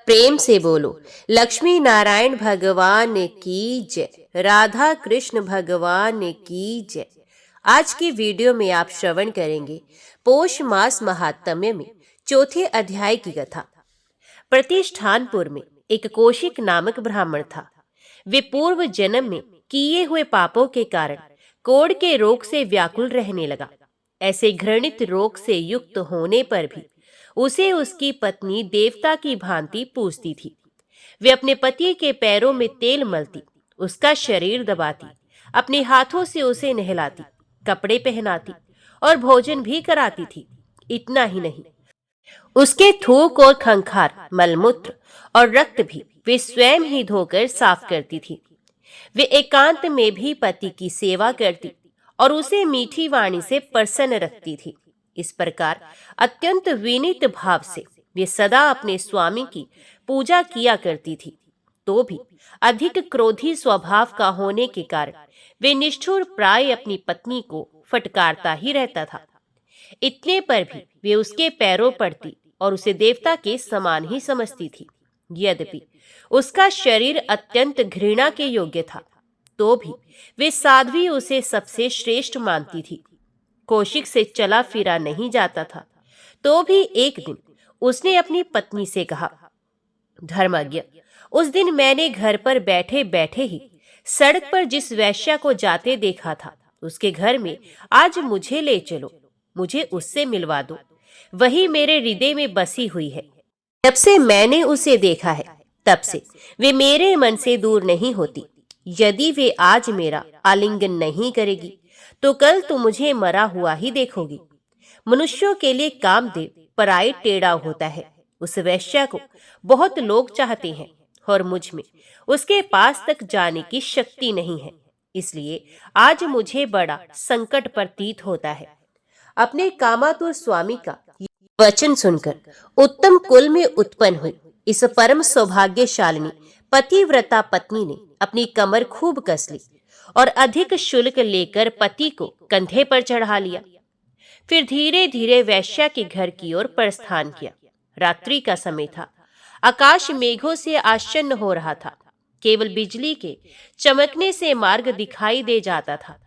प्रेम से बोलो लक्ष्मी नारायण भगवान की जय, राधा कृष्ण भगवान की जय। आज की वीडियो में आप श्रवण करेंगे पोष मास महात्म्य में चौथे अध्याय की कथा। प्रतिष्ठानपुर में एक कौशिक नामक ब्राह्मण था। वे पूर्व जन्म में किए हुए पापों के कारण कोढ़ के रोग से व्याकुल रहने लगा। ऐसे घृणित रोग से युक्त होने पर भी उसे उसकी पत्नी देवता की भांति पूजती थी। वे अपने पति के पैरों में तेल मलती, उसका शरीर दबाती, अपने हाथों से उसे नहलाती, कपड़े पहनाती और भोजन भी कराती थी। इतना ही नहीं, उसके थूक और खंखार, मलमूत्र और रक्त भी वे स्वयं ही धोकर साफ करती थी। वे एकांत में भी पति की सेवा करती और उसे मीठी वाणी से प्रसन्न रखती थी। इस प्रकार अत्यंत विनीत भाव से वे सदा अपने स्वामी की पूजा किया करती थी। तो भी अधिक क्रोधी स्वभाव का होने के कारण वे निष्ठुर प्राय अपनी पत्नी को फटकारता ही रहता था। इतने पर भी वे उसके पैरों पड़ती और उसे देवता के समान ही समझती थी। यद्यपि उसका शरीर अत्यंत घृणा के योग्य था, तो भी वे साध्वी उसे सबसे श्रेष्ठ मानती थी। कौशिक से चला फिरा नहीं जाता था, तो भी एक दिन उसने अपनी पत्नी से कहा, धर्मज्ञ, उस दिन मैंने घर पर बैठे बैठे ही सड़क पर जिस वैश्या को जाते देखा था, उसके घर में आज मुझे ले चलो, मुझे उससे मिलवा दो। वही मेरे हृदय में बसी हुई है। जब से मैंने उसे देखा है, तब से वे मेरे मन से दूर नहीं होती। यदि वे आज मेरा आलिंगन नहीं करेगी, तो कल तो मुझे मरा हुआ ही देखोगी। मनुष्यों के लिए कामदेव पराई टेढ़ा होता है। उस वैश्या को बहुत लोग चाहते हैं और मुझ में उसके पास तक जाने की शक्ति नहीं है। इसलिए आज मुझे बड़ा संकट प्रतीत होता है। अपने कामातुर स्वामी का वचन सुनकर उत्तम कुल में उत्पन्न हुई इस परम सौभाग्यशालिनी पतिव्रता पत्नी ने अपनी कमर खूब कस ली और अधिक शुल्क लेकर पति को कंधे पर चढ़ा लिया। फिर धीरे धीरे वैश्या के घर की ओर प्रस्थान किया। रात्रि का समय था। आकाश मेघों से आच्छन्न हो रहा था। केवल बिजली के चमकने से मार्ग दिखाई दे जाता था।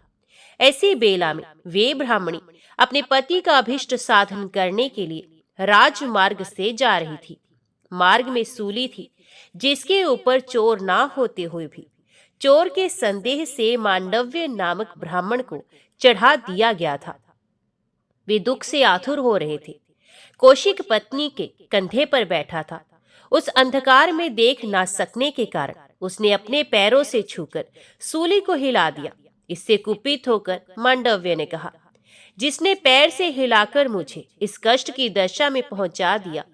ऐसी बेला में वे ब्राह्मणी अपने पति का अभिष्ट साधन करने के लिए राजमार्ग से जा रही थी। मार्ग में सूली थी, जिसके ऊपर चोर ना होते हुए भी चोर के संदेह से मांडव्य नामक ब्राह्मण को चढ़ा दिया गया था। वे दुख से आतुर हो रहे थे। कौशिक पत्नी के कंधे पर बैठा था। उस अंधकार में देख ना सकने के कारण उसने अपने पैरों से छूकर सूली को हिला दिया। इससे कुपित होकर मांडव्य ने कहा, जिसने पैर से हिलाकर मुझे इस कष्ट की दशा में पहुंचा दिया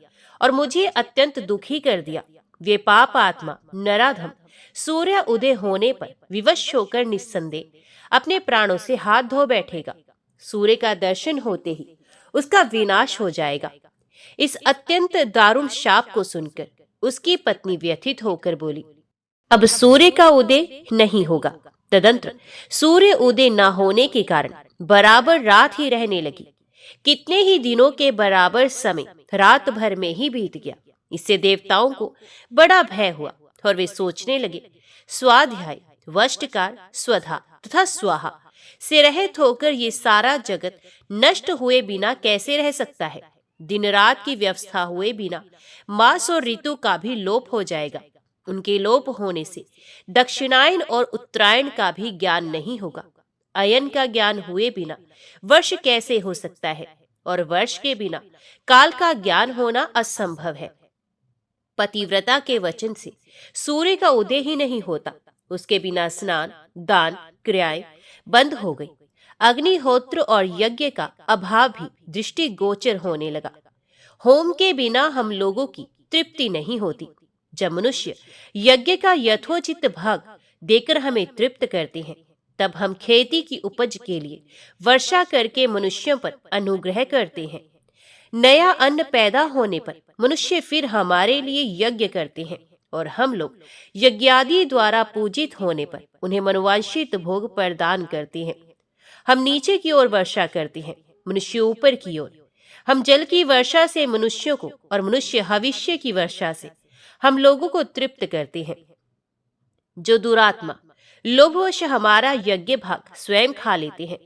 और मुझे अत्यंत दुखी कर दिया, वे पाप आत्मा नराधम सूर्य उदय होने पर विवश होकर निस्संदेह अपने प्राणों से हाथ धो बैठेगा। सूर्य का दर्शन होते ही उसका विनाश हो जाएगा। इस अत्यंत दारुण शाप को सुनकर उसकी पत्नी व्यथित होकर बोली, अब सूर्य का उदय नहीं होगा। तदंतर सूर्य उदय न होने के कारण बराबर रात ही रहने लगी। कितने ही दिनों के बराबर समय रात भर में ही बीत गया। इससे देवताओं को बड़ा भय हुआ और वे सोचने लगे, स्वाध्याय, वष्टकार, स्वधा तथा स्वाहा से रहित होकर ये सारा जगत नष्ट हुए बिना कैसे रह सकता है। दिन रात की व्यवस्था हुए बिना मास और ऋतु का भी लोप हो जाएगा। उनके लोप होने से दक्षिणायन और उत्तरायण का भी ज्ञान नहीं होगा। अयन का ज्ञान हुए बिना वर्ष कैसे हो सकता है, और वर्ष के बिना काल का ज्ञान होना असंभव है। पतिव्रता के वचन से सूर्य का उदय ही नहीं होता। उसके बिना स्नान, दान, क्रियाएं बंद हो गई। अग्निहोत्र और यज्ञ का अभाव भी दृष्टि गोचर होने लगा। होम के बिना हम लोगों की तृप्ति नहीं होती। जब मनुष्य यज्ञ का यथोचित भाग देकर हमें तृप्त करते हैं, तब हम खेती की उपज के लिए वर्षा करके मनुष्यों पर अनुग्रह करते हैं। नया अन्न पैदा होने पर मनुष्य फिर हमारे लिए यज्ञ करते हैं और हम लोग यज्ञादि द्वारा पूजित होने पर उन्हें मनोवांछित भोग प्रदान करते हैं। हम नीचे की ओर वर्षा करते हैं, मनुष्य ऊपर की ओर। हम जल की वर्षा से मनुष्यों को और मनुष्य हविष्य की वर्षा से हम लोगों को तृप्त करते हैं। जो दुरात्मा लोभवश हमारा यज्ञ भाग स्वयं खा लेते हैं,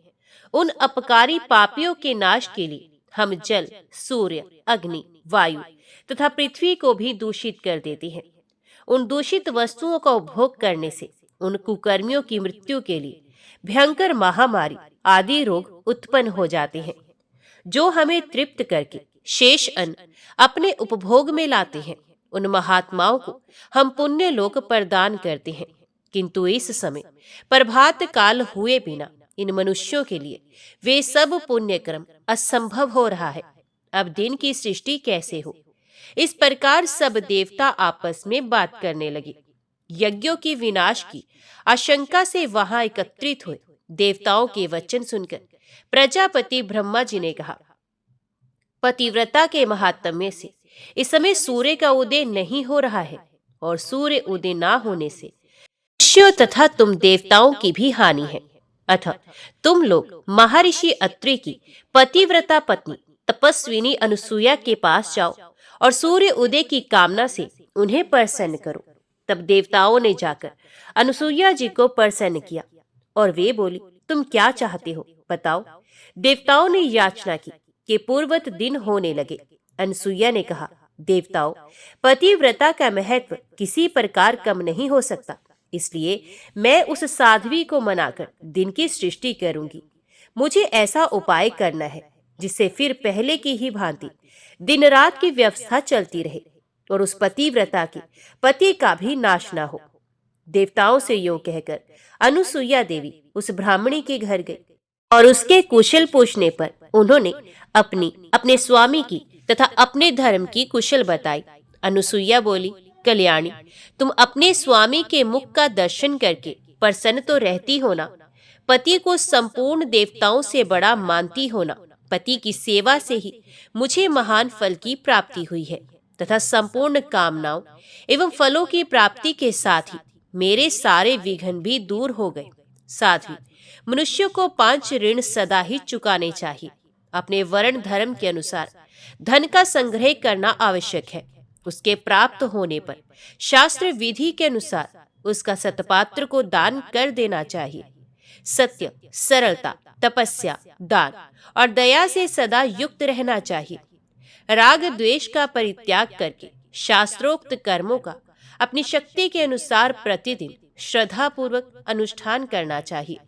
उन अपकारी पापियों के नाश के लिए हम जल, सूर्य, अग्नि, वायु तथा पृथ्वी को भी दूषित कर देते हैं। उन दूषित वस्तुओं का उपभोग करने से उन कुकर्मियों की मृत्यु के लिए भयंकर महामारी आदि रोग उत्पन्न हो जाते हैं, जो हमें तृप्त करके शेष अन्न अपने उपभोग में लाते हैं। उन महात्माओं को हम पुण्य लोक प्रदान करते हैं, किंतु इस समय प्रभात काल हुए बिना इन मनुष्यों के लिए वे सब पुण्य कर्म असंभव हो रहा है। अब दिन की सृष्टि कैसे हो? इस प्रकार सब देवता आपस में बात करने लगे। यज्ञों की विनाश की आशंका से वहां एकत्रित हुए देवताओं के वचन सुनकर प्रजापति ब्रह्मा जी ने कहा, पतिव्रता के महात्म्य से इस समय सूर्य का उदय नहीं हो रहा है, और सूर्य उदय ना होने से मनुष्यों तथा तुम देवताओं की भी हानि है। अतः तुम लोग महर्षि अत्रि की पतिव्रता पत्नी तपस्विनी अनुसुईया के पास जाओ और सूर्य उदय की कामना से उन्हें प्रसन्न करो। तब देवताओं ने जाकर अनुसुईया जी को प्रसन्न किया और वे बोली, तुम क्या चाहते हो, बताओ। देवताओं ने याचना की कि पूर्वत दिन होने लगे। अनुसुईया ने कहा, देवताओं, पतिव्रता का महत्व किसी प्रकार कम नहीं हो सकता, इसलिए मैं उस साध्वी को मनाकर दिन की सृष्टि करूंगी। मुझे ऐसा उपाय करना है जिससे फिर पहले की ही भांति दिन रात की व्यवस्था चलती रहे और उस पतिव्रता के पति का भी नाश न हो। देवताओं से यूं कहकर अनुसुईया देवी उस ब्राह्मणी के घर गई और उसके कुशल पूछने पर उन्होंने अपने स्वामी की तथा अपने धर्म की कुशल बताई। अनुसुईया बोली, कल्याणी, तुम अपने स्वामी के मुख का दर्शन करके प्रसन्न तो रहती हो ना? पति को संपूर्ण देवताओं से बड़ा मानती हो ना? पति की सेवा से ही मुझे महान फल की प्राप्ति हुई है तथा संपूर्ण कामनाओं एवं फलों की प्राप्ति के साथ ही मेरे सारे विघ्न भी दूर हो गए। साथ ही मनुष्यों को 5 ऋण सदा ही चुकाने चाहिए। अपने वर्ण धर्म के अनुसार धन का संग्रह करना आवश्यक है। उसके प्राप्त होने पर शास्त्र विधि के अनुसार उसका सतपात्र को दान कर देना चाहिए। सत्य, सरलता, तपस्या, दान और दया से सदा युक्त रहना चाहिए। राग द्वेष का परित्याग करके शास्त्रोक्त कर्मों का अपनी शक्ति के अनुसार प्रतिदिन श्रद्धा पूर्वक अनुष्ठान करना चाहिए।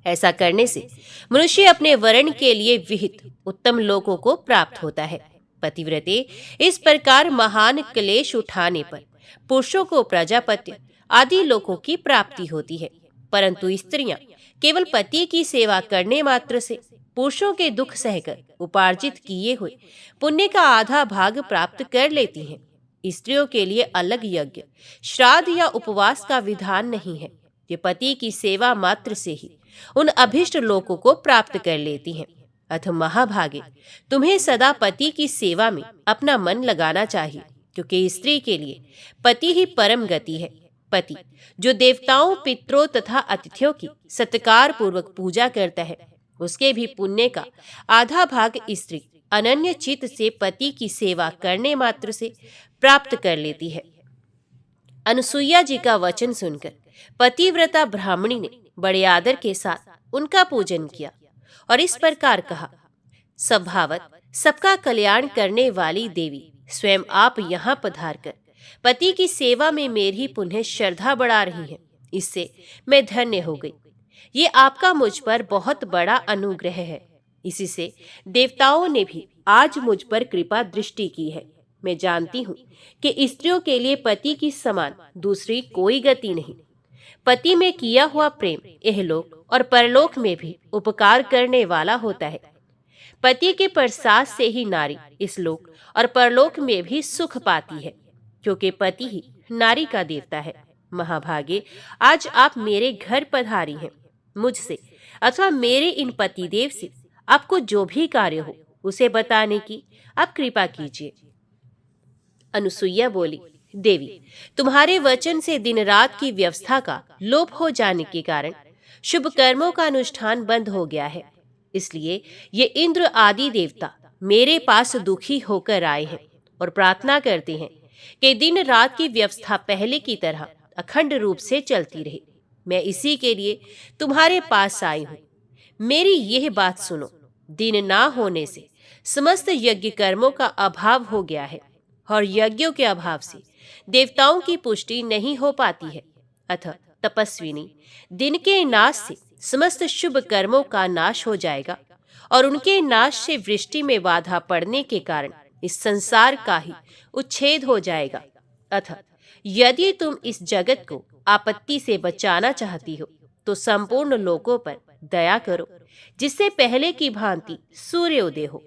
ऐसा करने से मनुष्य अपने वर्ण के लिए विहित उत्तम लोकों को प्राप्त होता है। पतिव्रते इस प्रकार महान क्लेश उठाने पर पुरुषों को प्रजापत्य आदि लोकों की प्राप्ति होती है, परंतु स्त्रियां केवल पति की सेवा करने मात्र से पुरुषों के दुख सहकर उपार्जित किए हुए पुण्य का आधा भाग प्राप्त कर लेती हैं। स्त्रियों के लिए अलग यज्ञ, श्राद्ध या उपवास का विधान नहीं है। ये पति की सेवा मात्र से ही उन अभिष्ट लोकों को प्राप्त कर लेती हैं। अतः महाभागे, तुम्हें सदा पति की सेवा में अपना मन लगाना चाहिए, क्योंकि स्त्री के लिए पति ही परम गति है। पति जो देवताओं, पितरों तथा अतिथियों की सत्कार पूर्वक पूजा करता है, उसके भी पुण्य का आधा भाग स्त्री अनन्य चित्त से पति की सेवा करने मात्र से प्राप्त कर लेती है। अनुसुईया जी का वचन सुनकर पतिव्रता ब्राह्मणी ने बड़े आदर के साथ उनका पूजन किया और इस प्रकार कहा, स्वभावत सबका कल्याण करने वाली देवी स्वयं आप यहाँ पधार कर पति की सेवा में मेरी पुनः श्रद्धा बढ़ा रही हैं। इससे मैं धन्य हो गई। ये आपका मुझ पर बहुत बड़ा अनुग्रह है। इसी से देवताओं ने भी आज मुझ पर कृपा दृष्टि की है। मैं जानती हूँ कि स्त्रियों के लिए पति की समान दूसरी कोई गति नहीं। पति में किया हुआ प्रेम इहलोक और परलोक में भी उपकार करने वाला होता है। पति के प्रसाद से ही नारी इस लोक और परलोक में भी सुख पाती है, क्योंकि पति ही नारी का देवता है। महाभागे, आज आप मेरे घर पधारी हैं। मुझसे अथवा मेरे इन पतिदेव से आपको जो भी कार्य हो उसे बताने की आप कृपा कीजिए। अनुसुईया बोली, देवी, तुम्हारे वचन से दिन रात की व्यवस्था का लोप हो जाने के कारण शुभ कर्मों का अनुष्ठान बंद हो गया है। इसलिए ये इंद्र आदि देवता मेरे पास दुखी होकर आए हैं और प्रार्थना करते हैं कि दिन रात की व्यवस्था पहले की तरह अखंड रूप से चलती रहे। मैं इसी के लिए तुम्हारे पास आई हूँ। मेरी यह बात सुनो, दिन ना होने से समस्त यज्ञ कर्मों का अभाव हो गया है और यज्ञों के अभाव से देवताओं की पुष्टि नहीं हो पाती है। अतः तपस्विनी, दिन के नाश से समस्त शुभ कर्मों का नाश हो जाएगा और उनके नाश से वृष्टि में बाधा पड़ने के कारण इस संसार का ही उच्छेद हो जाएगा। अतः यदि तुम इस जगत को आपत्ति से बचाना चाहती हो तो संपूर्ण लोकों पर दया करो, जिससे पहले की भांति सूर्योदय हो।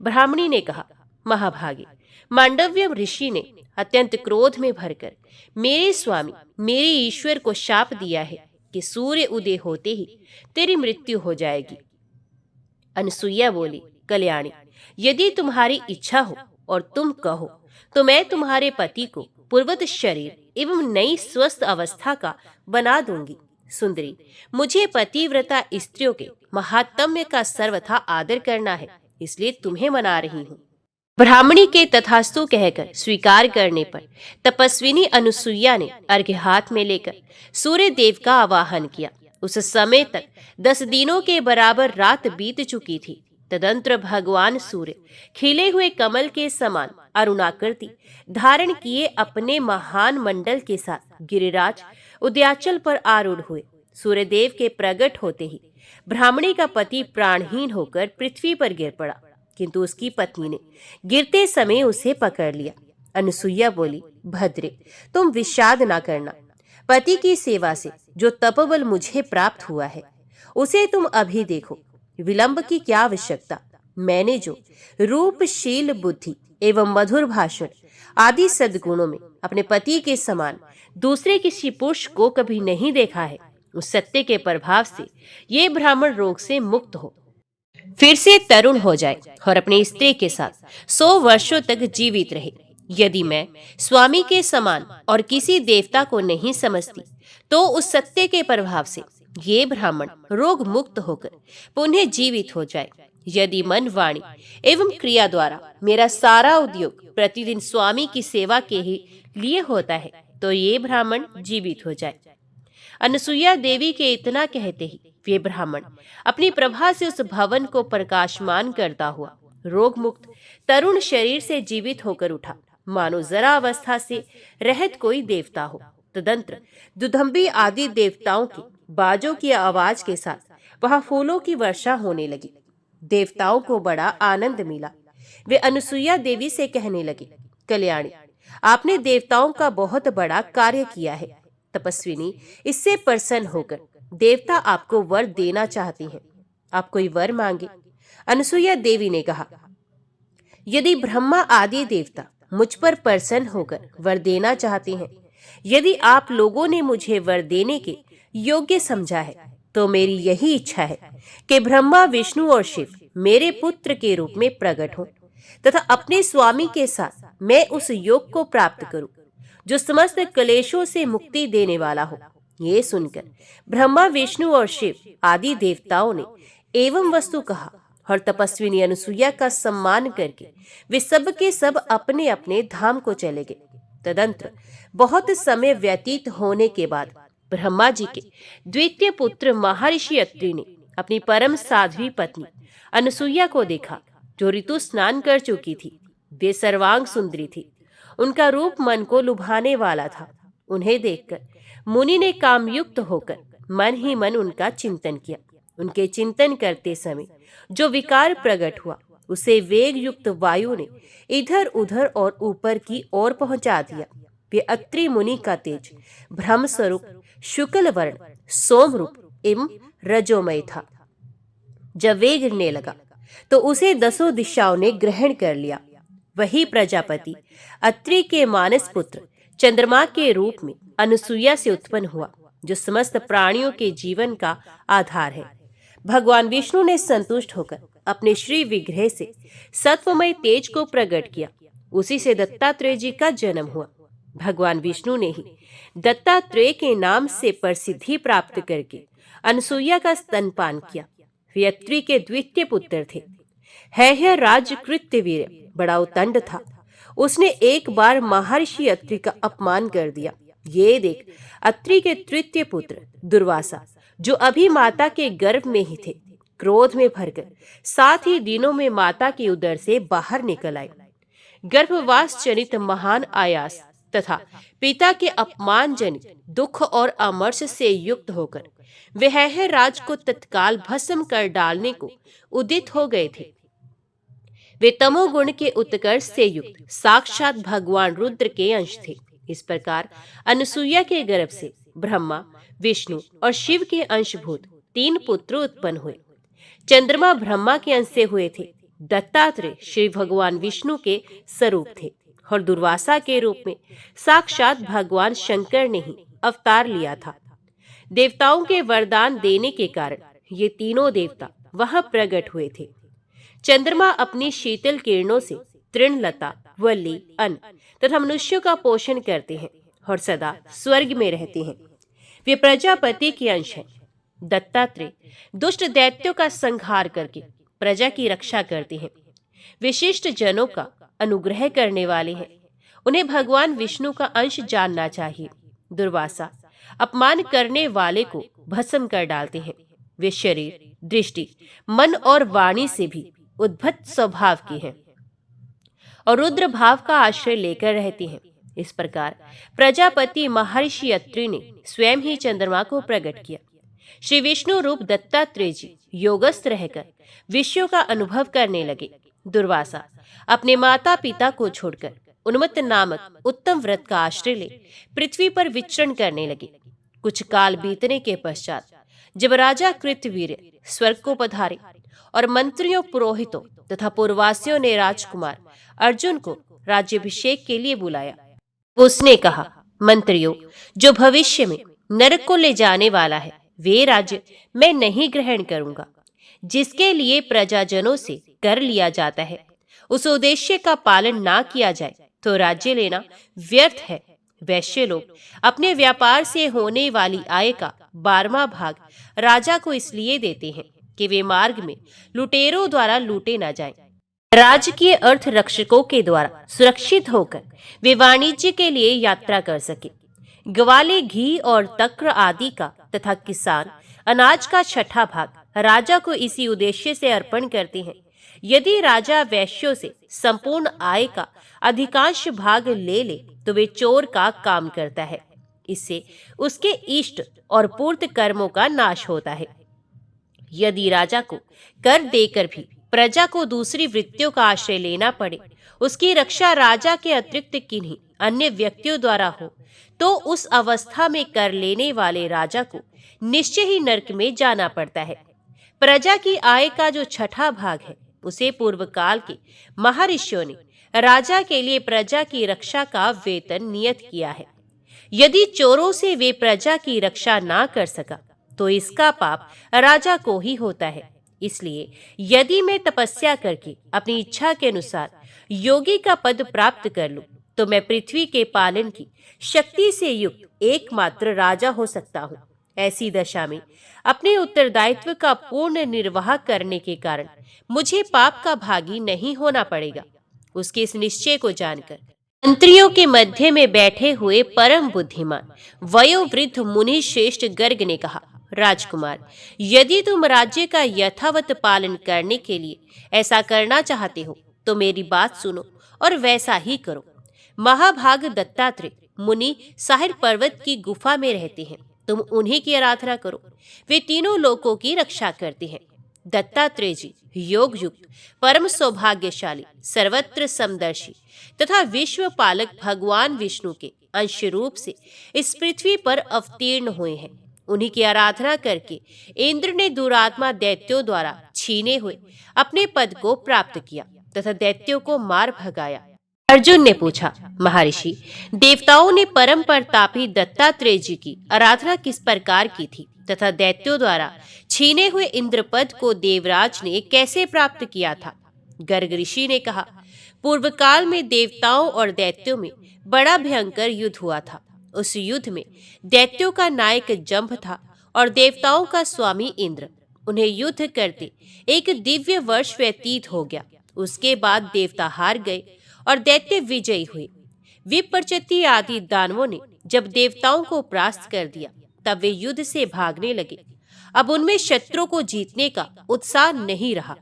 ब्राह्मणी ने कहा, महाभागे, मांडव्य ऋषि ने अत्यंत क्रोध में भरकर मेरे स्वामी मेरे ईश्वर को शाप दिया है कि सूर्य उदय होते ही तेरी मृत्यु हो जाएगी। अनसुईया बोली, कल्याणी, यदि तुम्हारी इच्छा हो और तुम कहो तो मैं तुम्हारे पति को पूर्वत शरीर एवं नई स्वस्थ अवस्था का बना दूंगी। सुंदरी, मुझे पतिव्रता स्त्रियों के महात्म्य का सर्वथा आदर करना है, इसलिए तुम्हें मना रही हूँ। ब्राह्मणी के तथास्तु कहकर स्वीकार करने पर तपस्विनी अनुसुईया ने अर्घ्य हाथ में लेकर सूर्य देव का आवाहन किया। उस समय तक 10 दिनों के बराबर रात बीत चुकी थी। तदंतर भगवान सूर्य खिले हुए कमल के समान अरुणाकृति धारण किए अपने महान मंडल के साथ गिरिराज उद्याचल पर आरूढ़ हुए। सूर्यदेव के प्रकट होते ही ब्राह्मणी का पति प्राणहीन होकर पृथ्वी पर गिर पड़ा, किंतु उसकी पत्नी ने गिरते समय उसे पकड़ लिया। अनुसुईया बोली, भद्रे, तुम विषाद ना करना। पति की सेवा से जो तपोबल मुझे प्राप्त हुआ है उसे तुम अभी देखो। विलंब की क्या आवश्यकता। मैंने जो रूपशील बुद्धि एवं मधुर भाषण आदि सद्गुणों में अपने पति के समान दूसरे किसी पुरुष को कभी नहीं देखा है, उस सत्य के प्रभाव से ये ब्राह्मण रोग से मुक्त हो, फिर से तरुण हो जाए और अपने स्त्री के साथ 100 वर्षों तक जीवित रहे। यदि मैं स्वामी के समान और किसी देवता को नहीं समझती तो उस सत्य के प्रभाव से ये ब्राह्मण रोग मुक्त होकर पुनः जीवित हो जाए। यदि मन, वाणी एवं क्रिया द्वारा मेरा सारा उद्योग प्रतिदिन स्वामी की सेवा के ही लिए होता है तो ये ब्राह्मण जीवित हो जाए। अनसुईया देवी के इतना कहते ही वे ब्राह्मण अपनी प्रभा से उस भवन को प्रकाशमान करता हुआ रोग मुक्त तरुण शरीर से जीवित होकर उठा, मानो जरा अवस्था से रहित कोई देवता हो। तदंतर दुदंबी आदि देवताओं की बाजों की आवाज के साथ वहां फूलों की वर्षा होने लगी। देवताओं को बड़ा आनंद मिला। वे अनुसुईया देवी से कहने लगे, कल्याणी, आपने देवताओं का बहुत बड़ा कार्य किया है। तपस्विनी, इससे प्रसन्न होकर देवता आपको वर देना चाहती हैं। आप कोई वर मांगे। अनुसुईया देवी ने कहा, यदि ब्रह्मा आदि देवता मुझ पर प्रसन्न होकर वर देना चाहते हैं, यदि आप लोगों ने मुझे वर देने के योग्य समझा है तो मेरी यही इच्छा है कि ब्रह्मा, विष्णु और शिव मेरे पुत्र के रूप में प्रकट हों तथा अपने स्वामी के साथ मैं उस योग को प्राप्त करूं जो समस्त क्लेशों से मुक्ति देने वाला हो। ये सुनकर ब्रह्मा, विष्णु और शिव आदि देवताओं ने एवं वस्तु कहा और तपस्विनी अनुसुईया का सम्मान करके वे सब के सब अपने अपने धाम को चले गए। तदंतर बहुत समय व्यतीत होने के बाद ब्रह्मा जी के द्वितीय पुत्र महर्षि अत्रि ने अपनी परम साध्वी पत्नी अनुसुईया को देखा, जो ऋतु स्नान कर चुकी थी। वे सर्वांग सुंदरी थी। उनका रूप मन को लुभाने वाला था। उन्हें देखकर मुनि ने कामयुक्त होकर मन ही मन उनका चिंतन किया। उनके चिंतन करते समय जो विकार प्रकट हुआ उसे वेग युक्त वायु ने इधर उधर और ऊपर की ओर पहुंचा दिया। वे अत्रि मुनि का तेज ब्रह्म स्वरूप शुक्ल वर्ण, सोम रूप एवं रजोमय था। जब वे गिरने लगा तो उसे 10 दिशाओं ने ग्रहण कर लिया। वही प्रजापति अत्रि के मानस पुत्र चंद्रमा के रूप में अनुसुईया से उत्पन्न हुआ, जो समस्त प्राणियों के जीवन का आधार है। भगवान विष्णु ने संतुष्ट होकर अपने श्री विग्रह से सत्वमय तेज को प्रकट किया। उसी से दत्तात्रेय जी का जन्म हुआ। भगवान विष्णु ने ही दत्तात्रेय के नाम से प्रसिद्धि प्राप्त करके अनुसुईया का स्तनपान किया। वे अत्रि के द्वितीय पुत्र थे। है राज्य कृत्य वीर बड़ा उतंड था। उसने एक बार महर्षि अत्रि का अपमान कर दिया। ये देख, अत्रि के तृतीय पुत्र दुर्वासा, जो अभी माता के गर्भ में ही थे, क्रोध में भरकर 7 ही दिनों में माता के उदर से बाहर निकल आए। गर्भवास जनित महान आयास तथा पिता के अपमान जनित दुख और अमर्ष से युक्त होकर वह राज को तत्काल भस्म कर डालने को उदित हो गए थे। वे तमोगुण के उत्कर्ष से युक्त साक्षात भगवान रुद्र के अंश थे। इस प्रकार अनुसुईया के गर्भ से ब्रह्मा, विष्णु और शिव के अंशभूत 3 पुत्र उत्पन्न हुए। चंद्रमा ब्रह्मा के अंश से हुए थे। दत्तात्रेय श्री भगवान विष्णु के स्वरूप थे और दुर्वासा के रूप में साक्षात भगवान शंकर ने ही अवतार लिया था। देवताओं के वरदान देने के कारण ये तीनों देवता वहां प्रकट हुए थे। चंद्रमा अपनी शीतल किरणों से तृणलता, वल्ली, अन्न तथा मनुष्यों का पोषण करते हैं और सदा स्वर्ग में रहते हैं। वे प्रजापति के अंश हैं। दत्तात्रेय दुष्ट दैत्यों का संहार करके प्रजा की रक्षा करते हैं। विशिष्ट जनों का अनुग्रह करने वाले हैं। उन्हें भगवान विष्णु का अंश जानना चाहिए। दुर्वासा अपमान करने वाले को भस्म कर डालते हैं। वे शरीर, दृष्टि, मन और वाणी से भी उद्भट स्वभाव के हैं और रुद्र भाव का आश्रय लेकर रहते हैं। इस प्रकार प्रजापति महर्षि अत्रि ने स्वयं ही चंद्रमा को प्रकट किया। श्री विष्णु रूप दत्तात्रेय जी योगस्थ रहकर विषयों का अनुभव करने लगे। दुर्वासा अपने माता पिता को छोड़कर उन्मत्त नामक उत्तम व्रत का आश्रय ले पृथ्वी पर विचरण करने लगे। कुछ काल बीतने के पश्चात जब राजा कृतवीर्य स्वर्ग को पधारे और मंत्रियों, पुरोहितों तथा पूर्ववासियों ने राजकुमार अर्जुन को राज्याभिषेक के लिए बुलाया, उसने कहा, मंत्रियों, जो भविष्य में नरक को ले जाने वाला है वे राज्य मैं नहीं ग्रहण करूंगा। जिसके लिए प्रजाजनों से कर लिया जाता है उस उद्देश्य का पालन ना किया जाए तो राज्य लेना व्यर्थ है। वैश्य लोग अपने व्यापार से होने वाली आय का 12वां भाग राजा को इसलिए देते हैं कि वे मार्ग में लुटेरों द्वारा लूटे न जाएं। राजकीय अर्थ रक्षकों के द्वारा सुरक्षित होकर वे वाणिज्य के लिए यात्रा कर सके। ग्वाले, घी और तक्र आदि का तथा किसान अनाज का 6ठा भाग राजा को इसी उद्देश्य से अर्पण करते हैं। यदि राजा वैश्यों से संपूर्ण आय का अधिकांश भाग ले ले तो वे चोर का काम करता है। इससे उसके इष्ट और पूर्त कर्मों का नाश होता है। यदि राजा को कर देकर भी प्रजा को दूसरी वृत्तियों का आश्रय लेना पड़े, उसकी रक्षा राजा के अतिरिक्त किन्हीं अन्य व्यक्तियों द्वारा हो, तो उस अवस्था में कर लेने वाले राजा को निश्चय ही नरक में जाना पड़ता है। प्रजा की आय का जो 6ठा भाग है उसे पूर्व काल के महर्षियों ने राजा के लिए प्रजा की रक्षा का वेतन नियत किया है। यदि चोरों से वे प्रजा की रक्षा ना कर सका तो इसका पाप राजा को ही होता है। इसलिए यदि मैं तपस्या करके अपनी इच्छा के अनुसार योगी का पद प्राप्त कर लूं तो मैं पृथ्वी के पालन की शक्ति से युक्त एकमात्र राजा हो सकता हूँ। ऐसी दशा में अपने उत्तरदायित्व का पूर्ण निर्वाह करने के कारण मुझे पाप का भागी नहीं होना पड़ेगा। उसके इस निश्चय को जानकर मंत्रियों के मध्य में बैठे हुए परम बुद्धिमान वयोवृद्ध मुनि श्रेष्ठ गर्ग ने कहा, राजकुमार, यदि तुम राज्य का यथावत पालन करने के लिए ऐसा करना चाहते हो तो मेरी बात सुनो और वैसा ही करो। महाभाग दत्तात्रेय मुनि साहिर पर्वत की गुफा में रहते हैं। तुम उन्हीं की आराधना करो। वे तीनों लोकों की रक्षा करते हैं। दत्तात्रेय जी योग युक्त, परम सौभाग्यशाली, सर्वत्र समदर्शी तथा विश्व पालक भगवान विष्णु के अंश रूप से इस पृथ्वी पर अवतीर्ण हुए हैं। उन्हीं की आराधना करके इंद्र ने दुरात्मा दैत्यों द्वारा छीने हुए अपने पद को प्राप्त किया तथा दैत्यों को मार भगाया। अर्जुन ने पूछा, महर्षि, देवताओं ने परम प्रतापी दत्तात्रेय जी की आराधना किस प्रकार की थी तथा दैत्यों द्वारा छीने हुए इंद्रपद को देवराज ने कैसे प्राप्त किया था? गर्ग ऋषि ने कहा, पूर्व काल में देवताओं और दैत्यों में बड़ा भयंकर युद्ध हुआ था। उस युद्ध में दैत्यों का नायक जंभ था और देवताओं का स्वामी इंद्र। उन्हें युद्ध करते एक दिव्य वर्ष व्यतीत हो गया। उसके बाद देवता हार गए और दैत्य विजयी हुए। विप्रचति आदि दानवों ने जब देवताओं को परास्त कर दिया तब वे युद्ध से भागने लगे। अब उनमें शत्रु को जीतने का उत्साह नहीं रहा।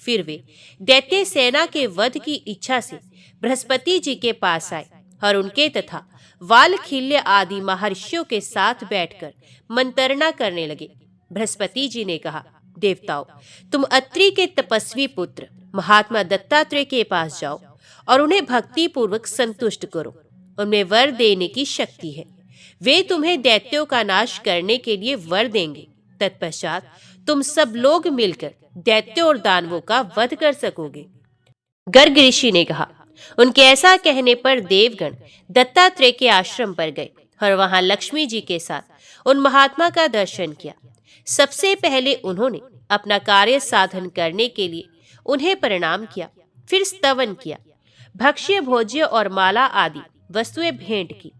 फिर वे दैत्य सेना के वध की इच्छा से बृहस्पति जी के पास आए और उनके तथा वालखिल्य आदि महर्षियों के साथ बैठकर मंत्रणा करने लगे। बृहस्पति जी ने कहा, देवताओं, तुम अत्रि के तपस्वी पुत्र महात्मा दत्तात्रेय के पास जाओ और उन्हें भक्ति पूर्वक संतुष्ट करो। उनमें वर देने की शक्ति है। वे तुम्हें दैत्यों का नाश करने के लिए वर देंगे। तत्पश्चात तुम सब लोग मिलकर दैत्यों और दानवों का वध कर सकोगे। गर्ग ऋषि ने कहा। उनके ऐसा कहने पर देवगण दत्तात्रेय के आश्रम पर गए और वहां लक्ष्मी जी के साथ उन महात्मा का दर्शन किया। सबसे पहले उन्होंने अपना कार्य साधन करने के लिए उन्हें प्रणाम किया, फिर स्तवन किया, भक्ष्य भोज्य और माला आदि वस्तुएं भेंट की।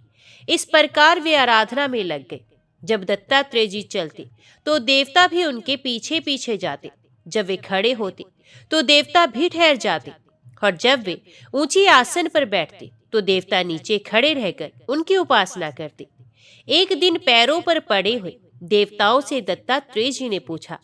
इस प्रकार वे आराधना में लग गए। जब दत्तात्रेय जी चलते तो देवता भी उनके पीछे पीछे जाते। जब वे खड़े होते तो देवता भी ठहर जाते और जब वे ऊंची आसन पर बैठते तो देवता नीचे खड़े रहकर उनकी उपासना करते। एक दिन पैरों पर पड़े हुए देवताओं से दत्तात्रेय जी ने पूछा,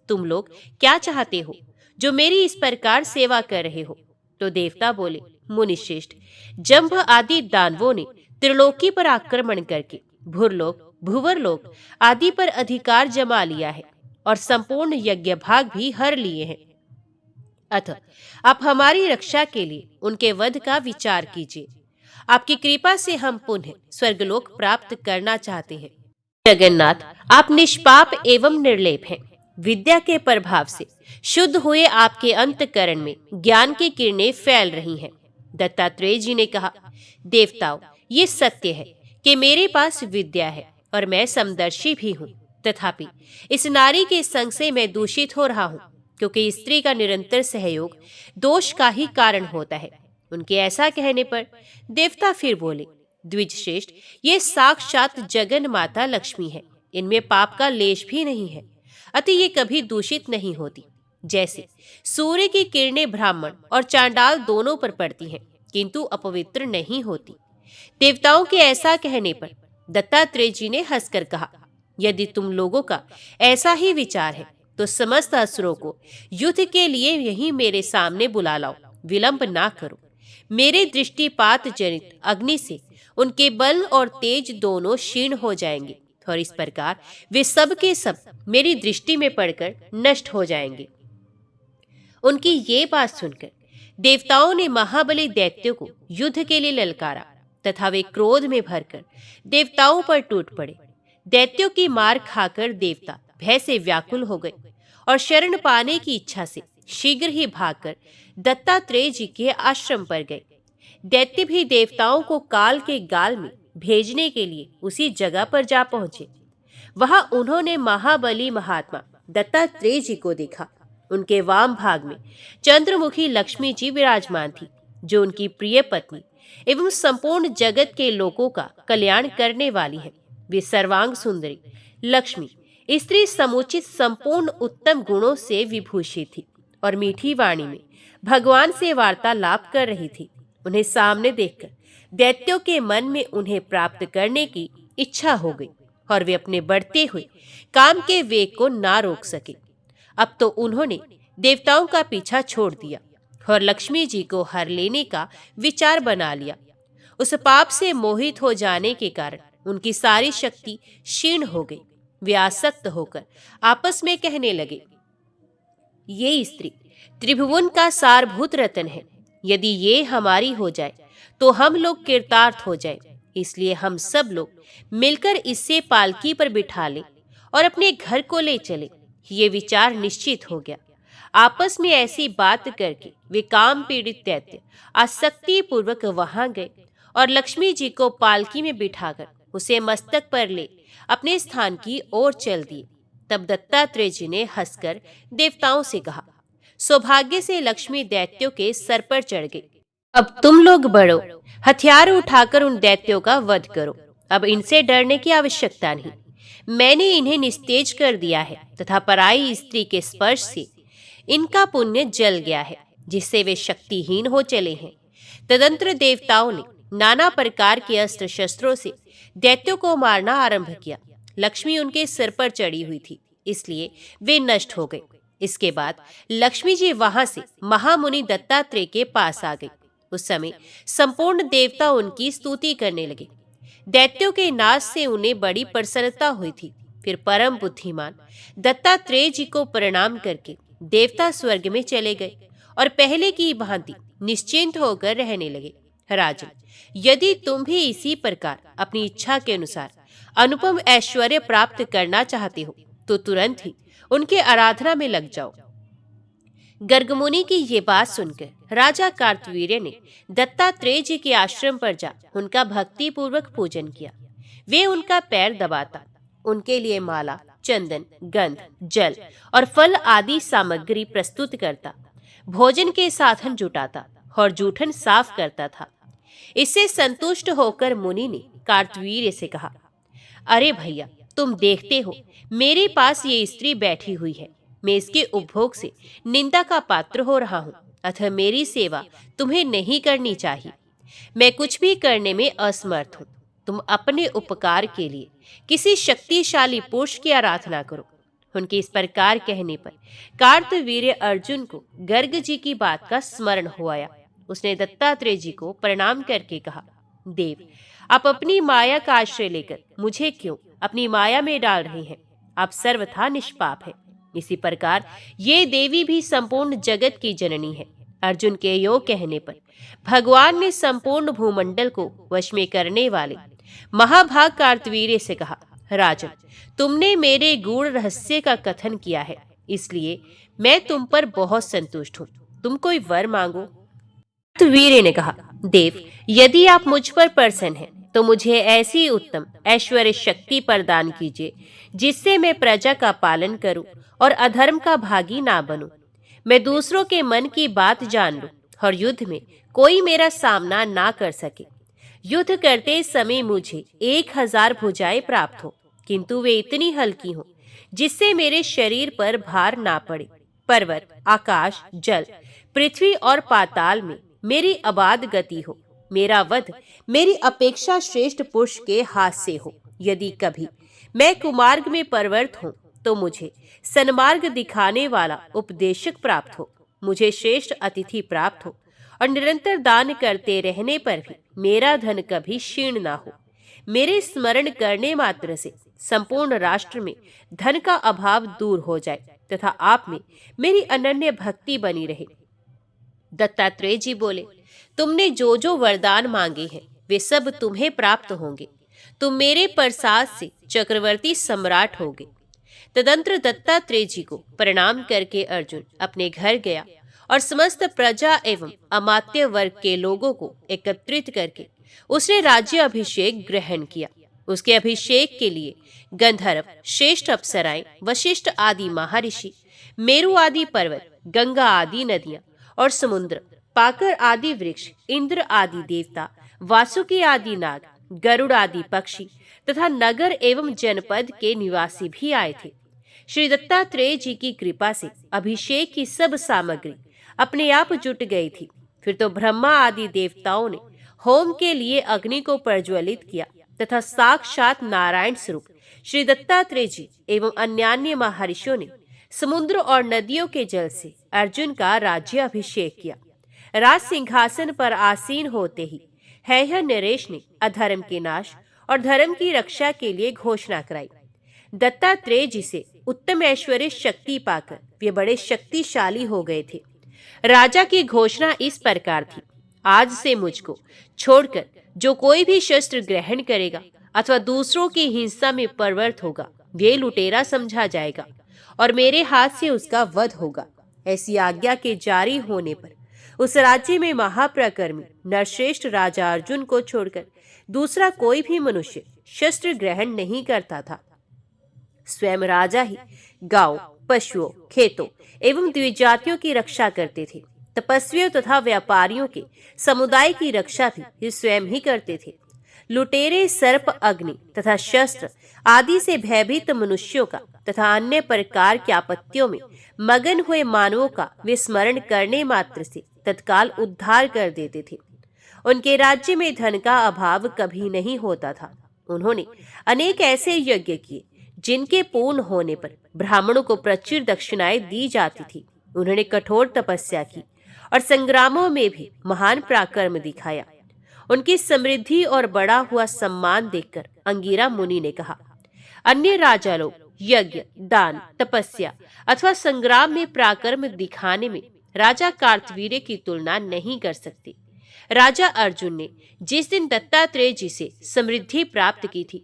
तुम लोग क्या चाहते हो जो मेरी इस प्रकार सेवा कर रहे हो? तो देवता बोले, मुनिश्रेष्ठ, जंभ आदि दानवों ने त्रिलोकी पर आक्रमण करके भूरलोक, भूवरलोक आदि पर अधिकार जमा लिया है और संपूर्ण यज्ञ भाग भी हर लिए हैं। अतः आप हमारी रक्षा के लिए उनके वध का विचार कीजिए। आपकी कृपा से हम पुनः स्वर्गलोक प्राप्त करना चाहते हैं। जगन्नाथ, आप निष्पाप एवं निर्लेप हैं। विद्या के प्रभाव से शुद्ध हुए आपके अंतःकरण में ज्ञान की किरणें फैल रही हैं। दत्तात्रेय जी ने कहा, देवताओं, ये सत्य है कि मेरे पास विद्या है और मैं समदर्शी भी हूँ। तथापि इस नारी के संग से मैं दूषित हो रहा हूँ, क्योंकि स्त्री का निरंतर सहयोग दोष का ही कारण होता है। उनके ऐसा कहने पर देवता फिर बोले, द्विज श्रेष्ठ, ये साक्षात जगन माता लक्ष्मी है। इनमें पाप का लेश भी नहीं है, अतः ये कभी दूषित नहीं होती। जैसे सूर्य की किरणें ब्राह्मण और चांडाल दोनों पर पड़ती हैं, किंतु अपवित्र नहीं होती। देवताओं के ऐसा कहने पर दत्तात्रेय जी ने हंसकर कहा, यदि तुम लोगों का ऐसा ही विचार है तो समस्त असुरों को युद्ध के लिए यहीं मेरे सामने बुला लाओ। विलंब ना करो। मेरे दृष्टिपात जनित अग्नि से उनके बल और तेज दोनों क्षीण हो जाएंगे और इस प्रकार वे सब के सब मेरी दृष्टि में पड़कर नष्ट हो जाएंगे। उनकी ये बात सुनकर देवताओं ने महाबली दैत्यों को युद्ध के लिए ललकारा तथा वे क्रोध में भरकर देवताओं पर टूट पड़े। दैत्यों की मार खाकर देवता भय से व्याकुल हो गए और शरण पाने की इच्छा से शीघ्र ही भागकर दत्तात्रेय जी के आश्रम पर गए। दैत्य भी देवताओं को काल के गाल में भेजने के लिए उसी जगह पर जा पहुंचे। वहां उन्होंने महाबली महात्मा दत्तात्रेय जी को देखा। उनके वाम भाग में चंद्रमुखी लक्ष्मी जी विराजमान थी, जो उनकी प्रिय पत्नी एवं संपूर्ण जगत के लोगों का कल्याण करने वाली है। वे सर्वांग सुंदरी लक्ष्मी स्त्री समुचित संपूर्ण उत्तम गुणों से विभूषित थी और मीठी वाणी में भगवान से वार्तालाप कर रही थी। उन्हें सामने देखकर दैत्यों के मन में उन्हें प्राप्त करने की इच्छा हो गई और वे अपने बढ़ते हुए काम के वेग को ना रोक सके। अब तो उन्होंने देवताओं का पीछा छोड़ दिया और लक्ष्मी जी को हर लेने का विचार बना लिया। उस पाप से मोहित हो जाने के कारण उनकी सारी शक्ति क्षीण हो गई। वे आसक्त होकर आपस में कहने लगे, ये स्त्री त्रिभुवन का सारभूत रतन है। यदि ये हमारी हो जाए तो हम लोग कृतार्थ हो जाए। इसलिए हम सब लोग मिलकर इससे पालकी पर बिठा लें और अपने घर को ले चले। ये विचार निश्चित हो गया। आपस में ऐसी बात करके वे काम पीड़ित दैत्य आसक्ति पूर्वक वहां गए और लक्ष्मी जी को पालकी में बिठाकर उसे मस्तक पर ले अपने स्थान की ओर चल दिए। तब दत्तात्रेय जी ने हंसकर देवताओं से कहा, सौभाग्य से लक्ष्मी दैत्यों के सर पर चढ़ गई। अब तुम लोग बढ़ो, हथियार उठाकर उन दैत्यों का वध करो। अब इनसे डरने की आवश्यकता नहीं। मैंने इन्हें निस्तेज कर दिया है तथा पराई स्त्री के स्पर्श से इनका पुण्य जल गया है, जिससे वे शक्तिहीन हो चले हैं। तदंतर देवताओं ने नाना प्रकार के अस्त्र शस्त्रों से दैत्यों को मारना आरंभ किया। लक्ष्मी उनके सिर पर चढ़ी हुई थी, इसलिए वे नष्ट हो गए। इसके बाद लक्ष्मी जी वहां से महामुनि दत्तात्रेय के पास आ गई। उस समय संपूर्ण देवता उनकी स्तुति करने लगे। दैत्यों के नाश से उन्हें बड़ी प्रसन्नता हुई थी। फिर परम बुद्धिमान दत्तात्रेय जी को प्रणाम करके देवता स्वर्ग में चले गए और पहले की भांति निश्चिंत होकर रहने लगे। राजन, यदि तुम भी इसी प्रकार अपनी इच्छा के अनुसार अनुपम ऐश्वर्य प्राप्त करना चाहते हो तो तुरंत ही उनके आराधना में लग जाओ। गर्गमुनि की ये बात सुनकर राजा कार्तवीर्य ने दत्तात्रेय जी के आश्रम पर जा उनका भक्ति पूर्वक पूजन किया। वे उनका पैर दबाता, उनके लिए माला, चंदन, गंध, जल और फल आदि सामग्री प्रस्तुत करता, भोजन के साधन जुटाता और जूठन साफ करता था। इससे संतुष्ट होकर मुनि ने कार्तवीर्य से कहा, अरे भैया, तुम देखते हो मेरे पास ये स्त्री बैठी हुई है। मैं इसके उपभोग से निंदा का पात्र हो रहा हूँ, अतः मेरी सेवा तुम्हें नहीं करनी चाहिए। मैं कुछ भी करने में असमर्थ हूँ। तुम अपने उपकार के लिए किसी शक्तिशाली पुरुष की आराधना करो। उनके इस प्रकार कहने पर कार्तवीर्य अर्जुन को गर्ग जी की बात का स्मरण हो आया। उसने दत्तात्रेय जी को प्रणाम करके कहा, देव, आप अपनी माया का आश्रय लेकर मुझे क्यों अपनी माया में डाल रहे हैं? आप सर्वथा निष्पाप हैं। इसी प्रकार ये देवी भी संपूर्ण जगत की जननी है। अर्जुन के यो कहने पर भगवान ने संपूर्ण भूमंडल को वश में करने वाले महाभाग कार्तवीर्य से कहा, राजन, तुमने मेरे गूढ़ रहस्य का कथन किया है, इसलिए मैं तुम पर बहुत संतुष्ट हूँ। तुम कोई वर मांगो। कार्तवीर्य ने कहा, देव, यदि आप मुझ पर प्रसन्न हैं तो मुझे ऐसी उत्तम ऐश्वर्य शक्ति प्रदान कीजिए जिससे मैं प्रजा का पालन करूं और अधर्म का भागी ना बनूं। मैं दूसरों के मन की बात जान लूं और युद्ध में कोई मेरा सामना ना कर सके। युद्ध करते समय मुझे 1000 भुजाएं प्राप्त हो, किंतु वे इतनी हल्की हों जिससे मेरे शरीर पर भार ना पड़े। पर्वत, आकाश, जल, पृथ्वी और पाताल में मेरी अबाध गति हो। मेरा वध मेरी अपेक्षा श्रेष्ठ पुरुष के हाथ से हो। यदि कभी मैं कुमार्ग में परवर्त हूँ तो मुझे सन्मार्ग दिखाने वाला उपदेशक प्राप्त हो। मुझे श्रेष्ठ अतिथि प्राप्त हो और निरंतर दान करते रहने पर भी मेरा धन कभी क्षीण ना हो। मेरे स्मरण करने मात्र से संपूर्ण राष्ट्र में धन का अभाव दूर हो जाए तथा आप में मेरी अनन्य भक्ति बनी रहे। दत्तात्रेय जी बोले, तुमने जो जो वरदान मांगे हैं वे सब तुम्हें प्राप्त होंगे। तुम मेरे प्रसाद से चक्रवर्ती सम्राट होगे। तदंतर दत्तात्रेय जी को प्रणाम करके अर्जुन अपने घर गया और समस्त प्रजा एवं अमात्य वर्ग के लोगों को एकत्रित करके उसने राज्य अभिषेक ग्रहण किया। उसके अभिषेक के लिए गंधर्व, श्रेष्ठ अप्सराएं, वशिष्ठ आदि महर्षि, मेरु आदि पर्वत, गंगा आदि नदियां और समुद्र, पाकर आदि वृक्ष, इंद्र आदि देवता, वासुकी आदि नाग, गरुड़ आदि पक्षी तथा नगर एवं जनपद के निवासी भी आए थे। श्री दत्तात्रेय जी की कृपा से अभिषेक की सब सामग्री अपने आप जुट गई थी। फिर तो ब्रह्मा आदि देवताओं ने होम के लिए अग्नि को प्रज्वलित किया तथा साक्षात नारायण स्वरूप श्री दत्तात्रेय जी एवं अन्यान्य महर्षियों ने समुद्र और नदियों के जल से अर्जुन का राज्य अभिषेक किया। राज सिंहासन पर आसीन होते ही हैह नरेश ने अधर्म के नाश और धर्म की रक्षा के लिए घोषणा कराई। दत्तात्रेय जी से उत्तम ऐश्वर्य शक्ति पाकर वे बड़े शक्तिशाली हो गए थे। राजा की घोषणा इस प्रकार थी, आज से मुझको छोड़कर जो कोई भी शस्त्र ग्रहण करेगा अथवा दूसरों की हिंसा में प्रवृत्त होगा वे लुटेरा समझा जाएगा और मेरे हाथ से उसका वध होगा। ऐसी आज्ञा के जारी होने पर उस राज्य में महाप्रकर्मी नरश्रेष्ठ राजा अर्जुन को छोड़कर दूसरा कोई भी मनुष्य शस्त्र ग्रहण नहीं करता था। स्वयं राजा ही गांव, पशुओं, खेतों एवं द्विजातियों की रक्षा करते थे। तपस्वियों तथा व्यापारियों के समुदाय की रक्षा भी स्वयं ही करते थे। लुटेरे, सर्प, अग्नि तथा शस्त्र आदि से भयभीत मनुष्यों का तथा अन्य प्रकार की आपत्तियों में मगन हुए मानवों का वे स्मरण करने मात्र से तत्काल उद्धार कर देते थे। उनके राज्य में धन का अभाव कभी नहीं होता था। उन्होंने अनेक ऐसे यज्ञ किए जिनके पूर्ण होने पर ब्राह्मणों को प्रचुर दक्षिणाएं दी जाती थी। उन्होंने कठोर तपस्या की और संग्रामों में भी महान पराक्रम दिखाया। उनकी समृद्धि और बढ़ा हुआ सम्मान देखकर अंगिरा मुनि ने कहा, अन्य राजा लोग यज्ञ, दान, तपस्या अथवा संग्राम में पराक्रम दिखाने में राजा कार्तवीर्य की तुलना नहीं कर सकते। राजा अर्जुन ने जिस दिन दत्तात्रेय जी से समृद्धि प्राप्त की थी,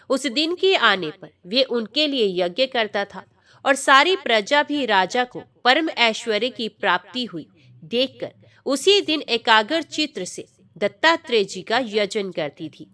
उस दिन के आने पर वे उनके लिए यज्ञ करता था और सारी प्रजा भी राजा को परम ऐश्वर्य की प्राप्ति हुई देखकर उसी दिन एकाग्र चित्र से दत्तात्रेय जी का यजन करती थी।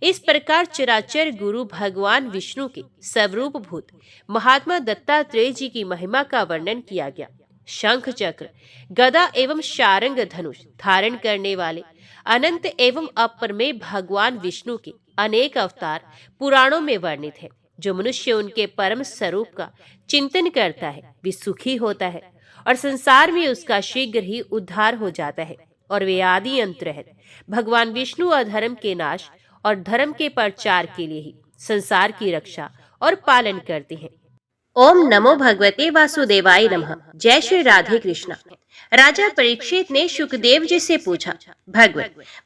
इस प्रकार चराचर गुरु भगवान विष्णु के स्वरूप भूत महात्मा दत्तात्रेय जी की महिमा का वर्णन किया गया। शंख चक्र, गदा एवं शारंग धनुष धारण करने वाले अनंत एवं अपरमेय भगवान विष्णु के अनेक अवतार पुराणों में वर्णित है। जो मनुष्य उनके परम स्वरूप का चिंतन करता है वे सुखी होता है और संसार में उसका शीघ्र ही उद्धार हो जाता है। और वे आदि अंत रहित भगवान विष्णु अधर्म के नाश और धर्म के प्रचार के लिए ही संसार की रक्षा और पालन करते हैं। ओम नमो भगवते वासुदेवाय नमः। जय श्री राधे कृष्णा। राजा परीक्षित ने सुखदेव जी से पूछा,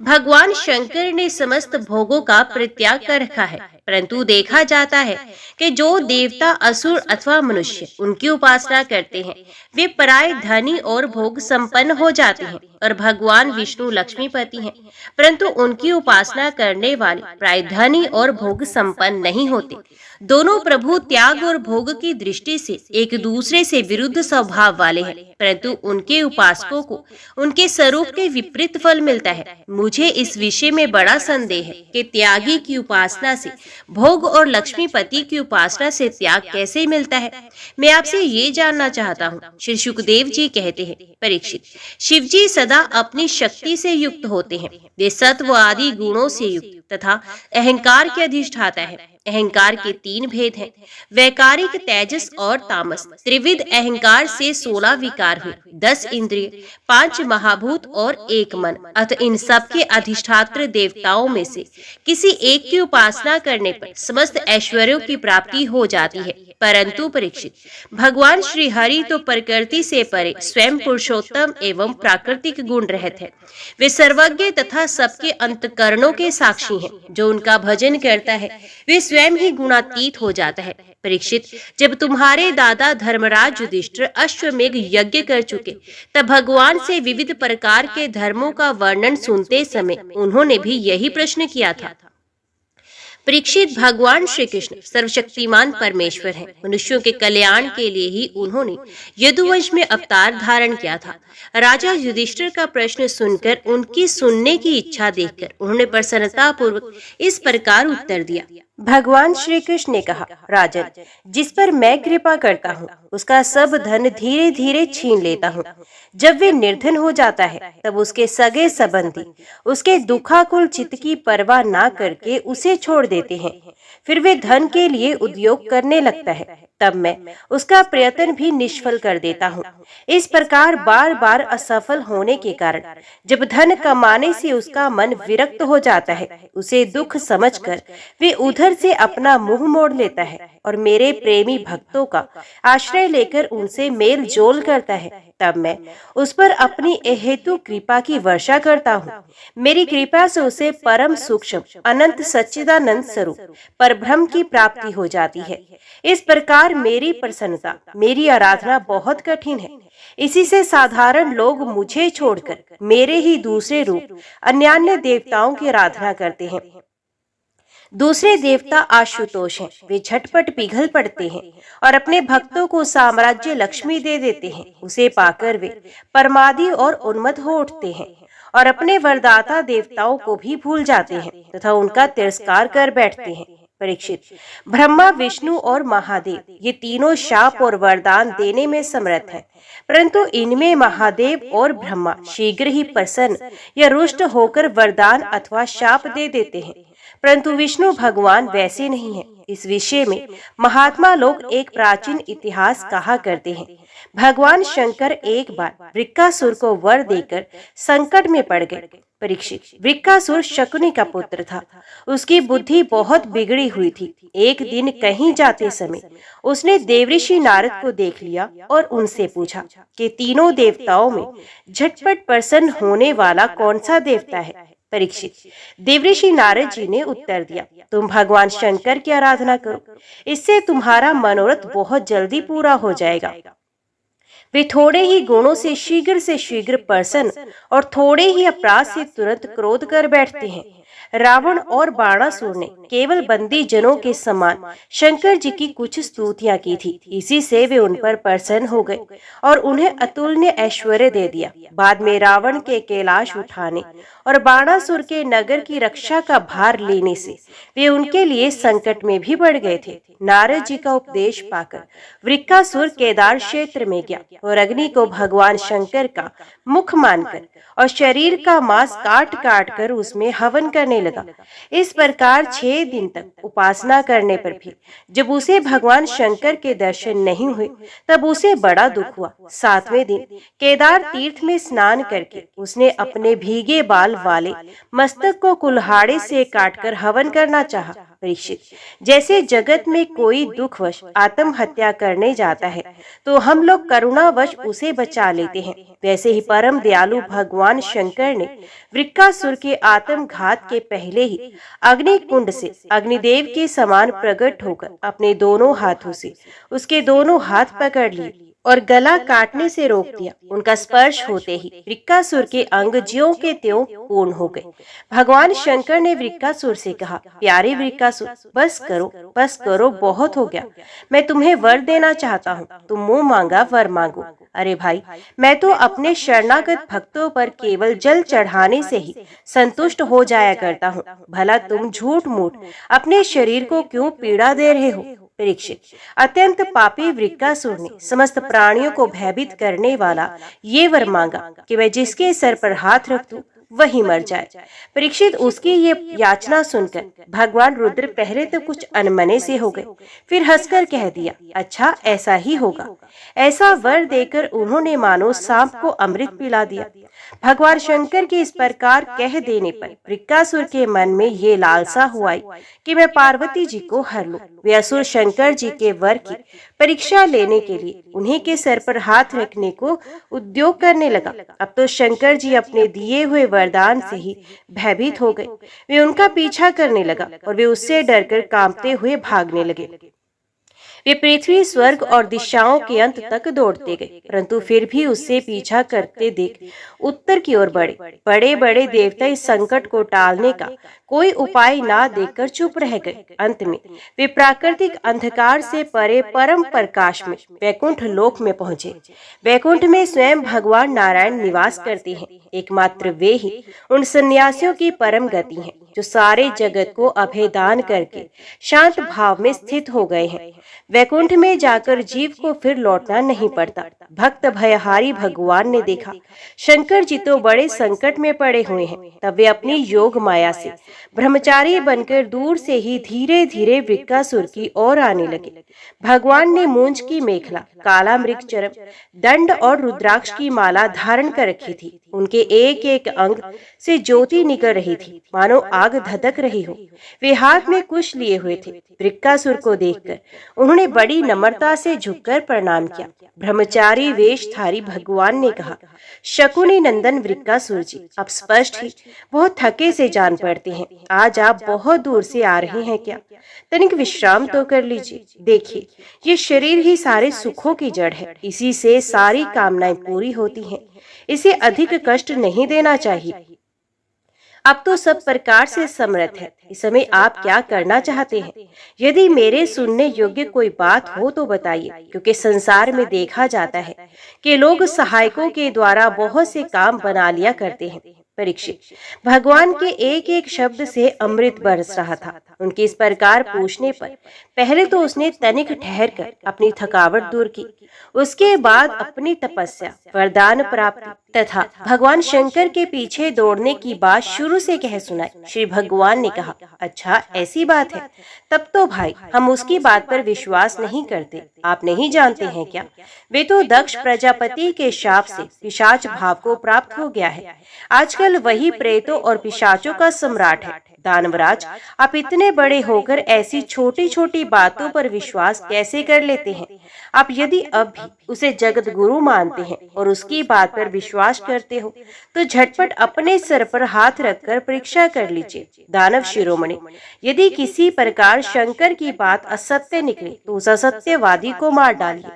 भगवान शंकर ने समस्त भोगों का परित्याग कर रखा है, परंतु देखा जाता है कि जो देवता, असुर अथवा मनुष्य उनकी उपासना करते हैं वे पराय धनी और भोग संपन्न हो जाते हैं। और भगवान विष्णु लक्ष्मीपति हैं, परंतु उनकी उपासना करने वाले प्राय धनी और भोग संपन्न नहीं होते। दोनों प्रभु त्याग और भोग की दृष्टि से एक दूसरे से विरुद्ध स्वभाव वाले हैं, परंतु उनके उपासकों को उनके स्वरूप के विपरीत फल मिलता है। मुझे इस विषय में बड़ा संदेह है कि त्यागी की उपासना से भोग और लक्ष्मीपति की उपासना से त्याग कैसे मिलता है। मैं आपसे ये जानना चाहता हूँ। श्री सुखदेव जी कहते हैं, परीक्षित, शिव जी सदा अपनी शक्ति से युक्त होते हैं। वे सत्व आदि गुणों से युक्त तथा अहंकार के अधिष्ठाता है। अहंकार के 3 भेद हैं, वैकारिक, तेजस और तामस। त्रिविध अहंकार से 16 विकार हुए, 10 इंद्रिय, 5 महाभूत और 1 मन। अतः इन सब के अधिष्ठात्र देवताओं में से किसी एक की उपासना करने पर समस्त ऐश्वर्यों की प्राप्ति हो जाती है। परंतु परीक्षित, भगवान श्री हरि तो प्रकृति से परे स्वयं पुरुषोत्तम एवं प्राकृतिक गुण रहित है। वे सर्वज्ञ तथा सबके अंतकरणों के साक्षी हैं। जो उनका भजन करता है वे स्वयं ही गुणातीत हो जाता है। परीक्षित, जब तुम्हारे दादा धर्मराज युधिष्ठिर अश्वमेघ यज्ञ कर चुके तब भगवान से विविध प्रकार के धर्मों का वर्णन सुनते समय उन्होंने भी यही प्रश्न किया था। परीक्षित, भगवान श्री कृष्ण सर्वशक्तिमान परमेश्वर हैं। मनुष्यों के कल्याण के लिए ही उन्होंने यदुवंश में अवतार धारण किया था। राजा युधिष्ठिर का प्रश्न सुनकर उनकी सुनने की इच्छा देखकर उन्होंने प्रसन्नता पूर्वक इस प्रकार उत्तर दिया। भगवान श्री कृष्ण ने कहा, राजन, जिस पर मैं कृपा करता हूँ उसका सब धन धीरे धीरे छीन लेता हूँ। जब वे निर्धन हो जाता है तब उसके सगे संबंधी उसके दुखाकुल चित्त की परवाह ना करके उसे छोड़ देते हैं। फिर वे धन के लिए उद्योग करने लगता है, तब मैं उसका प्रयत्न भी निष्फल कर देता हूँ। इस प्रकार बार बार असफल होने के कारण जब धन कमाने से उसका मन विरक्त हो जाता है, उसे दुख समझकर वे उधर से अपना मुंह मोड़ लेता है और मेरे प्रेमी भक्तों का आश्रय लेकर उनसे मेल जोल करता है। तब मैं उस पर अपनी अहेतु कृपा की वर्षा करता हूँ। मेरी कृपा से उसे परम सूक्ष्म अनंत सच्चिदानंद स्वरूप परब्रह्म की प्राप्ति हो जाती है। इस प्रकार मेरी प्रसन्नता, मेरी आराधना बहुत कठिन है। इसी से साधारण लोग मुझे छोड़कर मेरे ही दूसरे रूप अन्यान्य देवताओं की आराधना करते हैं। दूसरे देवता आशुतोष हैं। वे झटपट पिघल पड़ते हैं और अपने भक्तों को साम्राज्य लक्ष्मी दे देते हैं। उसे पाकर वे परमादि और उन्मत्त हो उठते हैं और अपने वरदाता देवताओं को भी भूल जाते हैं तथा उनका तिरस्कार कर बैठते हैं। परीक्षित, ब्रह्मा, विष्णु और महादेव ये तीनों शाप और वरदान देने में समर्थ हैं, परंतु इनमें महादेव और ब्रह्मा शीघ्र ही प्रसन्न या रुष्ट होकर वरदान अथवा शाप दे देते हैं, परंतु विष्णु भगवान वैसे नहीं हैं। इस विषय में महात्मा लोग एक प्राचीन इतिहास कहा करते हैं। भगवान शंकर एक बार वृक्कासुर को वर देकर संकट में पड़ गए। परीक्षित, वृक्कासुर शकुनी का पुत्र था। उसकी बुद्धि बहुत बिगड़ी हुई थी। एक दिन कहीं जाते समय उसने देवऋषि नारद को देख लिया और उनसे पूछा कि तीनों देवताओं में झटपट प्रसन्न होने वाला कौन सा देवता है। परीक्षित, देवऋषि नारद जी ने उत्तर दिया, तुम भगवान शंकर की आराधना करो, इससे तुम्हारा मनोरथ बहुत जल्दी पूरा हो जाएगा। वे थोड़े ही गुणों से शीघ्र प्रसन्न और थोड़े ही अपराध से तुरंत क्रोध कर बैठते हैं। रावण और बाणासुर ने केवल बंदी जनों के समान शंकर जी की कुछ स्तुतियां की थी। इसी से वे उन पर प्रसन्न हो गए और उन्हें अतुलनीय ऐश्वर्य दे दिया। बाद में रावण के कैलाश उठाने और बाणासुर के नगर की रक्षा का भार लेने से वे उनके लिए संकट में भी पड़ गए थे। नारद जी का उपदेश पाकर वृक्कासुर केदार क्षेत्र में गया और अग्नि को भगवान शंकर का मुख मानकर और शरीर का मांस काट काट कर उसमें हवन करने लगा। इस प्रकार 6 दिन तक उपासना करने पर भी जब उसे भगवान शंकर के दर्शन नहीं हुए तब उसे बड़ा दुख हुआ। 7वें दिन केदार तीर्थ में स्नान करके उसने अपने भीगे बाल वाले मस्तक को कुल्हाड़े से काटकर हवन करना चाहा। परीक्षित, जैसे जगत में कोई दुखवश आत्महत्या करने जाता है तो हम लोग करुणावश उसे बचा लेते हैं, वैसे ही परम दयालु भगवान शंकर ने वृक्कासुर के आत्मघात के पहले ही अग्नि कुंड से अग्निदेव के समान प्रकट होकर अपने दोनों हाथों से उसके दोनों हाथ पकड़ लिए और गला काटने से रोक दिया। उनका स्पर्श होते ही वृक्कासुर के अंग ज्यों के त्यों पूर्ण हो गए। भगवान शंकर ने वृक्कासुर से कहा, प्यारे वृक्कासुर, बस करो, बहुत हो गया। मैं तुम्हें वर देना चाहता हूँ, तुम मुंह मांगा वर मांगो। अरे भाई, मैं तो अपने शरणागत भक्तों पर केवल जल चढ़ाने से ही संतुष्ट हो जाया करता हूँ। भला तुम झूठ मूठ अपने शरीर को क्यों पीड़ा दे रहे हो। परीक्षित, अत्यंत पापी वृक्कासुर ने समस्त प्राणियों को भयभीत करने वाला ये वर मांगा कि मैं जिसके सर पर हाथ रख दूं वही मर जाए। परीक्षित, उसकी ये याचना सुनकर भगवान रुद्र पहले तो कुछ अनमने से हो गए, फिर हंसकर कह दिया, अच्छा ऐसा ही होगा। ऐसा वर देकर उन्होंने मानो सांप को अमृत पिला दिया। भगवान शंकर के इस प्रकार कह देने पर वृक्कासुर के मन में ये लालसा हुआ कि मैं पार्वती जी को हर लूं। वे असुर शंकर जी के वर की परीक्षा लेने के लिए उन्हीं के सर पर हाथ रखने को उद्योग करने लगा। अब तो शंकर जी अपने दिए हुए वरदान से ही भयभीत हो गए। वे उनका पीछा करने लगा और वे उससे डरकर कांपते हुए भागने लगे। वे पृथ्वी, स्वर्ग और दिशाओं के अंत तक दौड़ते गए, परंतु फिर भी उससे पीछा करते देख उत्तर की ओर बढ़े। बड़े बड़े देवता इस संकट को टालने का कोई उपाय ना देखकर चुप रह गए। अंत में वे प्राकृतिक अंधकार से परे परम प्रकाश में वैकुंठ लोक में पहुंचे। वैकुंठ में स्वयं भगवान नारायण निवास करते हैं। एकमात्र वे ही उन सन्यासियों की परम गति हैं जो सारे जगत को अभेदान करके शांत भाव में स्थित हो गए हैं। वैकुंठ में जाकर जीव को फिर लौटना नहीं पड़ता। भक्त भयहारी भगवान ने देखा शंकर जी तो बड़े संकट में पड़े हुए हैं, तब वे अपनी योग माया से ब्रह्मचारी बनकर दूर से ही धीरे धीरे वृक्कासुर की ओर आने लगे। भगवान ने मूंज की मेखला, काला मृग चरम, दंड और रुद्राक्ष की माला धारण कर रखी थी। उनके एक एक अंग से ज्योति निकल रही थी, मानो आग धधक रही हो। वे हाथ में कुश लिए हुए थे। वृक्कासुर को देखकर उन्होंने बड़ी नम्रता से झुककर प्रणाम किया। ब्रह्मचारी वेशधारी भगवान ने कहा, शकुनी नंदन वृक्कासुर जी, आप स्पष्ट ही बहुत थके से जान पड़ते हैं। आज आप बहुत दूर से आ रहे हैं क्या? तनिक विश्राम तो कर लीजिए। देखिए, ये शरीर ही सारे सुखों की जड़ है, इसी से सारी कामनाएं पूरी होती हैं। इसे अधिक कष्ट नहीं देना चाहिए। अब तो सब प्रकार से समर्थ है। इस समय आप क्या करना चाहते हैं? यदि मेरे सुनने योग्य कोई बात हो तो बताइए, क्योंकि संसार में देखा जाता है कि लोग सहायकों के द्वारा बहुत से काम बना लिया करते हैं। परीक्षित, भगवान के एक एक शब्द से अमृत बरस रहा था। उनके इस प्रकार पूछने पर पहले तो उसने तनिक ठहर कर अपनी थकावट दूर की। उसके बाद अपनी तपस्या, वरदान प्राप्ति तथा भगवान शंकर के पीछे दौड़ने की बात शुरू से कह सुनाई। श्री भगवान ने कहा, अच्छा ऐसी बात है, तब तो भाई हम उसकी बात पर विश्वास नहीं करते। आप नहीं जानते हैं क्या, वे तो दक्ष प्रजापति के शाप से पिशाच भाव को प्राप्त हो गया है। आजकल वही प्रेतों और पिशाचों का सम्राट है। दानवराज, आप इतने बड़े होकर ऐसी छोटी छोटी बातों पर विश्वास कैसे कर लेते हैं? आप यदि अब भी उसे जगत गुरु मानते हैं और उसकी बात पर विश्वास करते हो तो झटपट अपने सर पर हाथ रखकर परीक्षा कर लीजिए। दानव शिरोमणि, यदि किसी प्रकार शंकर की बात असत्य निकले तो उस असत्यवादी को मार डालिए,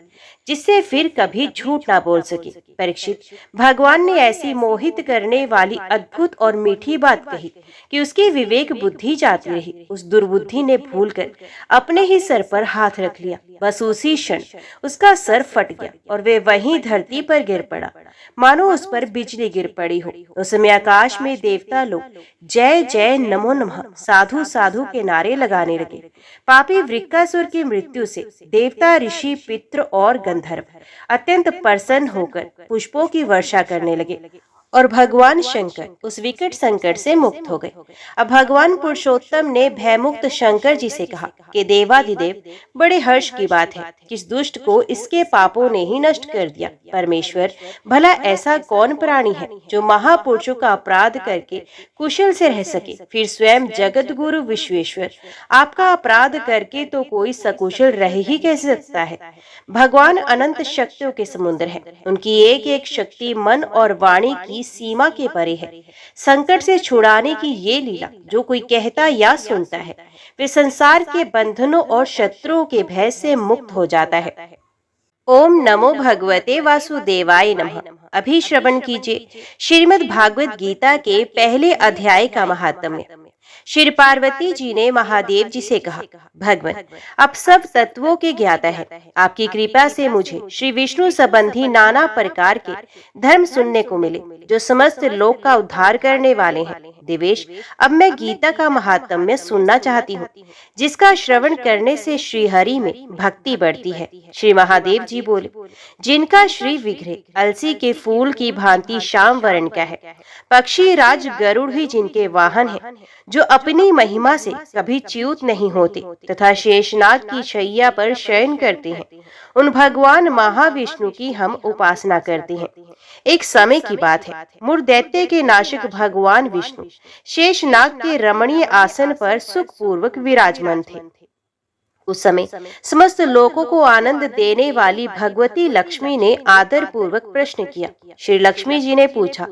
जिससे फिर कभी झूठ ना बोल सके। परीक्षित, भगवान ने ऐसी मोहित करने वाली अद्भुत और मीठी बात कही कि उसकी विवेक बुद्धि जाती रही। उस दुर्बुद्धि ने भूलकर अपने ही सर पर हाथ रख लिया। बस उसी क्षण उसका सर फट गया और वे वहीं धरती पर गिर पड़ा, मानो उस पर बिजली गिर पड़ी हो। उस समय आकाश में देवता लोग जय जय नमो नमः साधु साधु के नारे लगाने लगे। पापी वृक्कासुर की मृत्यु से देवता, ऋषि, पितृ और गंधर्व अत्यंत प्रसन्न होकर पुष्पों की वर्षा करने लगे और भगवान शंकर उस विकट संकट से मुक्त हो गए। अब भगवान पुरुषोत्तम ने भयमुक्त शंकर जी से कहा कि देवाधिदेव, बड़े हर्ष की बात है कि इस दुष्ट को इसके पापों ने ही नष्ट कर दिया। परमेश्वर, भला ऐसा कौन प्राणी है जो महापुरुषों का अपराध करके कुशल से रह सके? फिर स्वयं जगत गुरु विश्वेश्वर, आपका अपराध करके तो कोई सकुशल रह ही कैसे सकता है? भगवान अनंत शक्तियों के समुद्र है। उनकी एक एक शक्ति मन और वाणी की सीमा के परे है। संकट से छुड़ाने की ये लीला जो कोई कहता या सुनता है, वे संसार के बंधनों और शत्रुओं के भय से मुक्त हो जाता है। ओम नमो भगवते वासुदेवाय नमः। अभी श्रवण कीजिए श्रीमद् भागवत गीता के पहले अध्याय का महात्म्य। श्री पार्वती जी ने महादेव जी से कहा, भगवान, आप सब तत्वों के ज्ञाता हैं। आपकी कृपा से मुझे श्री विष्णु संबंधी नाना प्रकार के धर्म सुनने को मिले जो समस्त लोक का उद्धार करने वाले हैं। देवेश, अब मैं गीता का महात्म्य सुनना चाहती हूँ, जिसका श्रवण करने से श्री हरि में भक्ति बढ़ती है। श्री महादेव जी बोले, जिनका श्री विग्रह अलसी के फूल की भांति श्याम वर्ण का है, पक्षी राज गरुड़ ही जिनके वाहन है, जो अपनी महिमा से कभी च्युत नहीं होते तथा शेषनाग की शैया पर शयन करते हैं, उन भगवान महाविष्णु की हम उपासना करते हैं। एक समय की बात है, मूढ़ दैत्य के नाशक भगवान विष्णु शेषनाग के रमणीय आसन पर सुखपूर्वक विराजमान थे। उस समय समस्त लोगों को आनंद देने वाली भगवती लक्ष्मी ने आदर पूर्वक प्रश्न किया। श्री लक्ष्मी जी ने पूछा,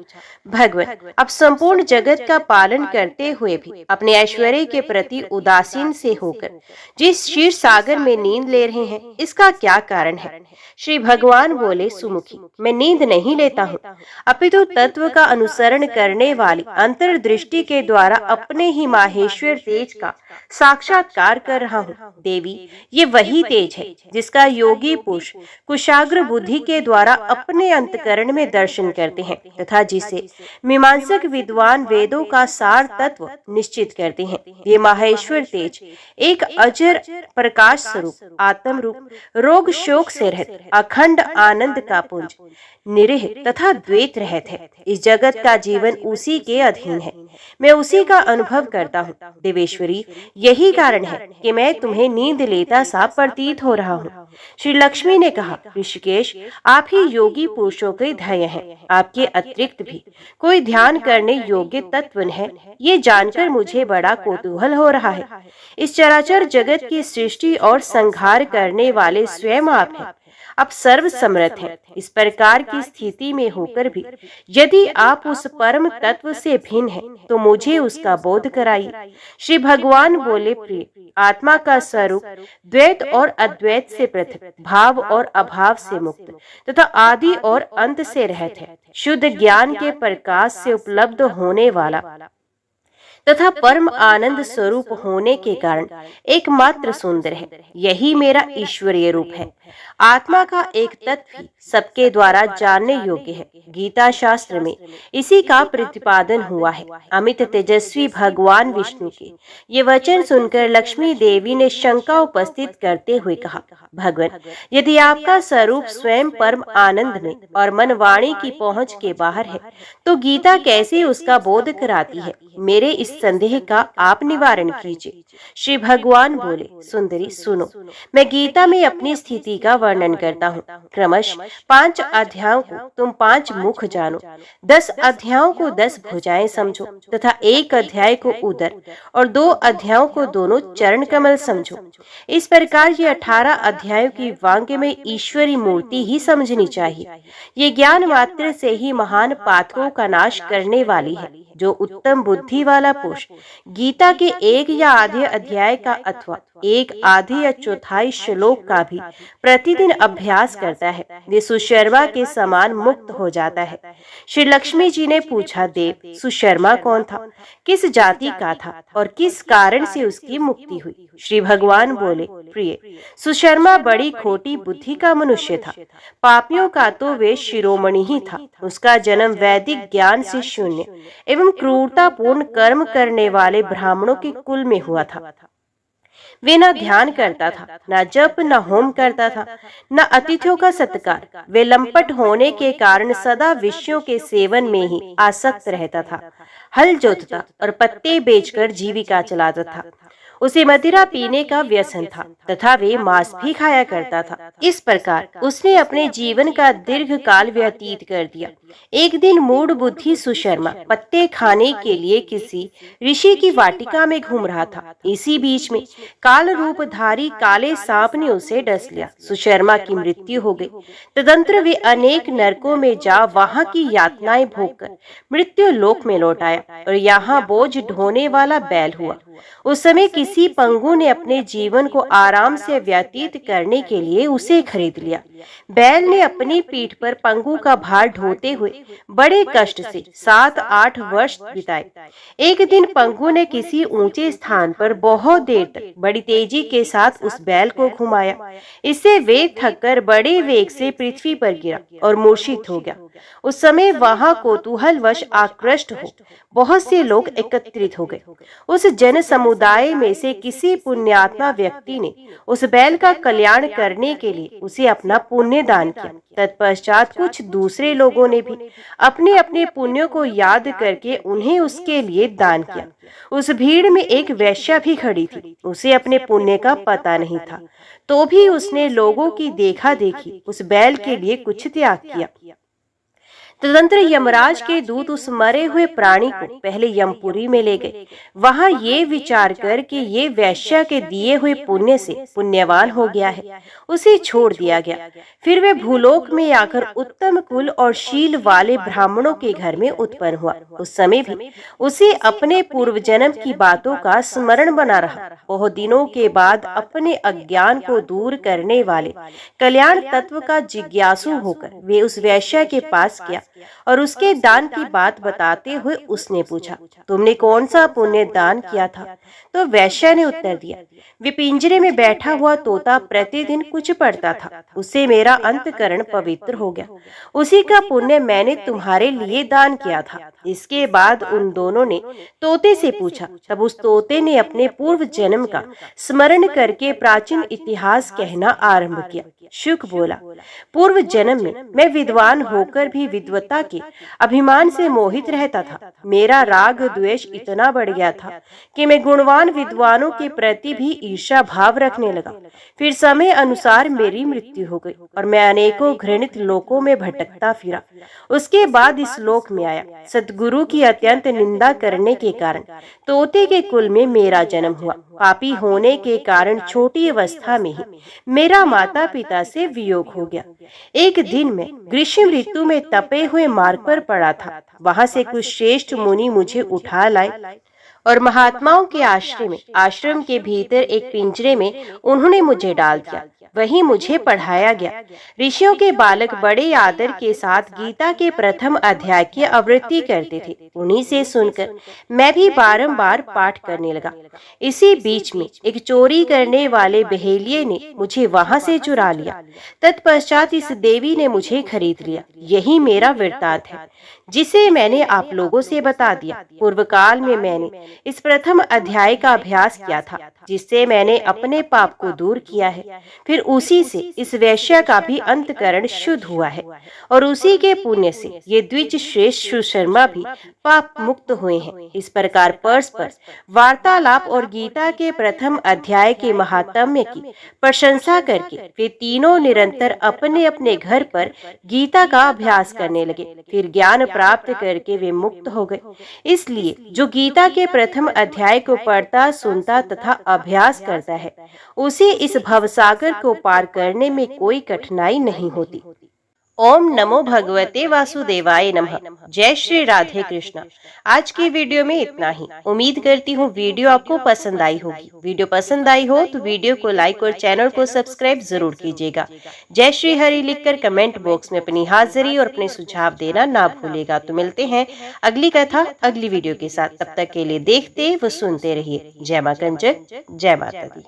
भगवान, आप संपूर्ण जगत का पालन करते हुए भी अपने ऐश्वर्य के प्रति उदासीन से होकर जिस क्षीर सागर में नींद ले रहे हैं, इसका क्या कारण है? श्री भगवान बोले, सुमुखी, मैं नींद नहीं लेता हूँ, अपितु तत्व का अनुसरण करने वाली अंतर्दृष्टि के द्वारा अपने ही माहेश्वर तेज का साक्षात्कार कर रहा हूँ। देवी, ये वही तेज है जिसका योगी पुरुष कुशाग्र बुद्धि के द्वारा अपने अंतकरण में दर्शन करते हैं तथा जिसे मीमांसक विद्वान वेदों का सार तत्व निश्चित करते हैं। ये माहेश्वर तेज एक अजर प्रकाश स्वरूप आत्म रूप रोग शोक से रहित अखंड आनंद का पुंज निरीह तथा द्वैत रहत है। इस जगत का जीवन उसी के अधीन है, मैं उसी का अनुभव करता हूँ। देवेश्वरी, यही कारण है कि मैं तुम्हें नींद लेता सा प्रतीत हो रहा हूँ। श्री लक्ष्मी ने कहा, ऋषिकेश, आप ही योगी पुरुषों के ध्येय हैं, आपके अतिरिक्त भी कोई ध्यान करने योग्य तत्व है, ये जानकर मुझे बड़ा कौतूहल हो रहा है। इस चराचर जगत की सृष्टि और संहार करने वाले स्वयं आप हैं, आप सर्व समर्थ हैं। इस प्रकार की स्थिति में होकर भी यदि आप उस परम तत्व से भिन्न हैं, तो मुझे उसका बोध कराइए। श्री भगवान बोले, प्रिय, आत्मा का स्वरूप द्वैत और अद्वैत से पृथक, भाव और अभाव से मुक्त तथा आदि और अंत से रहित है। शुद्ध ज्ञान के प्रकाश से उपलब्ध होने वाला तथा परम आनंद स्वरूप होने के कारण एकमात्र सुंदर है। यही मेरा ईश्वरीय रूप है। आत्मा का एक तत्व ही सबके द्वारा जानने योग्य है। गीता शास्त्र में इसी का प्रतिपादन हुआ है। अमित तेजस्वी भगवान विष्णु के ये वचन सुनकर लक्ष्मी देवी ने शंका उपस्थित करते हुए कहा, भगवान, यदि आपका स्वरूप स्वयं परम आनंद में और मन वाणी की पहुंच के बाहर है, तो गीता कैसे उसका बोध कराती है? मेरे इस संदेह का आप निवारण कीजिए। श्री भगवान बोले, सुंदरी सुनो, मैं गीता में अपनी स्थिति का वर्णन करता हूँ। क्रमश 5 अध्यायों को तुम 5 मुख जानो, 10 अध्यायों को 10 भुजाएं समझो तथा 1 अध्याय को उदर और 2 अध्यायों को दोनों चरण कमल समझो। इस प्रकार ये 18 अध्यायों की वाक्य में ईश्वरी मूर्ति ही समझनी चाहिए। ये ज्ञान मात्र से ही महान पातकों का नाश करने वाली है। जो उत्तम बुद्धि वाला पुरुष गीता के 1 या आधे अध्याय का अथवा 1 आधे या चौथाई श्लोक का भी प्रतिदिन अभ्यास करता है, वे सुशर्मा के समान मुक्त हो जाता है। श्री लक्ष्मी जी ने पूछा, देव, सुशर्मा कौन था, किस जाति का था और किस कारण से उसकी मुक्ति हुई? श्री भगवान बोले, प्रिय, सुशर्मा बड़ी खोटी बुद्धि का मनुष्य था। पापियों का तो वे शिरोमणि ही था। उसका जन्म वैदिक ज्ञान से शून्य एवं क्रूरतापूर्ण कर्म करने वाले ब्राह्मणों के कुल में हुआ था। वे न ध्यान करता था, न जप, न होम करता था, न अतिथियों का सत्कार। वे लंपट होने के कारण सदा विषयों के सेवन में ही आसक्त रहता था। हल जोतता और पत्ते बेचकर जीविका चलाता था। उसे मदिरा पीने का व्यसन था तथा वे मांस भी खाया करता था। इस प्रकार उसने अपने जीवन का दीर्घ काल व्यतीत कर दिया। एक दिन मूढ़ बुद्धि सुशर्मा पत्ते खाने के लिए किसी ऋषि की वाटिका में घूम रहा था। इसी बीच में काल रूपधारी काले सांप ने उसे डस लिया। सुशर्मा की मृत्यु हो गई। तदंतर वे अनेक नरकों में जा वहां की यातनाएं भोगकर मृत्यु लोक में लौट आया और यहाँ बोझ ढोने वाला बैल हुआ। उस समय किसी पंगु ने अपने जीवन को आराम से व्यतीत करने के लिए उसे खरीद लिया। बैल ने अपनी पीठ पर पंगु का भार ढोते हुए बड़े कष्ट से 7-8 वर्ष बिताए। एक दिन पंगु ने किसी ऊंचे स्थान पर बहुत देर तक बड़ी तेजी के साथ उस बैल को घुमाया। इससे वे थककर बड़े वेग से पृथ्वी पर गिरा और मूर्छित हो गया। उस समय वहां कौतूहलवश आकृष्ट हो बहुत से लोग एकत्रित हो गए। उस जन समुदाय में से किसी पुण्यात्मा व्यक्ति ने उस बैल का कल्याण करने के लिए उसे अपना पुण्य दान किया। तत्पश्चात कुछ दूसरे लोगों ने भी अपने अपने पुण्यों को याद करके उन्हें उसके लिए दान किया। उस भीड़ में एक वैश्या भी खड़ी थी। उसे अपने पुण्य का पता नहीं था, तो भी उसने लोगों की देखा देखी उस बैल के लिए कुछ त्याग किया। तदंतर यमराज के दूत उस मरे हुए प्राणी को पहले यमपुरी में ले गए। वहां ये विचार कर कि ये वैश्या के दिए हुए पुण्य से पुण्यवान हो गया है, उसे छोड़ दिया गया। फिर वे भूलोक में आकर उत्तम कुल और शील वाले ब्राह्मणों के घर में उत्पन्न हुआ। उस समय भी उसे अपने पूर्व जन्म की बातों का स्मरण बना रहा। बहुत दिनों के बाद अपने अज्ञान को दूर करने वाले कल्याण तत्व का जिज्ञासु होकर वे उस वैश्या के पास गया और उसके दान की बात बताते हुए उसने पूछा, तुमने कौन सा पुण्य दान किया था? तो वैश्या ने उत्तर दिया, वे पिंजरे में बैठा हुआ तोता प्रतिदिन कुछ पढ़ता था, उससे मेरा अंतकरण पवित्र हो गया। उसी का पुण्य मैंने तुम्हारे लिए दान किया था। इसके बाद उन दोनों ने तोते से पूछा। तब उस तोते ने अपने पूर्व जन्म का स्मरण करके प्राचीन इतिहास कहना आरंभ किया। शुक बोला, पूर्व जन्म में मैं विद्वान होकर भी विद्वता के अभिमान से मोहित रहता था। मेरा राग द्वेष इतना बढ़ गया था कि मैं गुणवान विद्वानों के प्रति भी ईर्ष्या भाव रखने लगा। फिर समय अनुसार मेरी मृत्यु हो गई और मैं अनेकों घृणित लोकों में भटकता फिरा। उसके बाद इस लोक में आया। सद्गुरु की अत्यंत निंदा करने के कारण तोते के कुल में मेरा जन्म हुआ। पापी होने के कारण छोटी अवस्था में ही मेरा माता पिता से वियोग हो गया। एक दिन मैं ग्रीष्म ऋतु में तपे हुए मार्ग पर पड़ा था। वहां से कुछ श्रेष्ठ मुनि मुझे उठा लाए और महात्माओं के आश्रम के भीतर एक पिंजरे में उन्होंने मुझे डाल दिया। वहीं मुझे पढ़ाया गया। ऋषियों के बालक बड़े आदर के साथ गीता के प्रथम अध्याय की आवृत्ति करते थे। उन्हीं से सुनकर मैं भी बारंबार पाठ करने लगा। इसी बीच में एक चोरी करने वाले बहेलिये ने मुझे वहां से चुरा लिया। तत्पश्चात इस देवी ने मुझे खरीद लिया। यही मेरा वृत्तांत है, जिसे मैंने आप लोगों से बता दिया। पूर्व काल में मैंने इस प्रथम अध्याय का अभ्यास किया था, जिससे मैंने अपने पाप को दूर किया है। फिर उसी से इस वैश्य का भी अंतकरण शुद्ध हुआ है और उसी के पुण्य से ये द्विज श्रेष्ठ सुशर्मा भी पाप मुक्त हुए हैं। इस प्रकार परस्पर वार्तालाप और गीता के प्रथम अध्याय के महात्म्य की प्रशंसा करके वे तीनों निरंतर अपने अपने घर पर गीता का अभ्यास करने लगे। फिर ज्ञान प्राप्त करके वे मुक्त हो गए। इसलिए जो गीता के प्रथम अध्याय को पढ़ता, सुनता तथा अभ्यास करता है, उसे इस भवसागर को पार करने में कोई कठिनाई नहीं होती। ओम नमो भगवते वासुदेवाय नमः। जय श्री राधे कृष्ण। आज की वीडियो में इतना ही। उम्मीद करती हूँ वीडियो आपको पसंद आई होगी। वीडियो पसंद आई हो तो वीडियो को लाइक और चैनल को सब्सक्राइब जरूर कीजिएगा। जय श्री हरि लिखकर कमेंट बॉक्स में अपनी हाजिरी और अपने सुझाव देना ना भूलेगा। तो मिलते हैं अगली कथा अगली वीडियो के साथ। तब तक के लिए देखते व सुनते रहिए। जय मां कंचन, जय माता दी।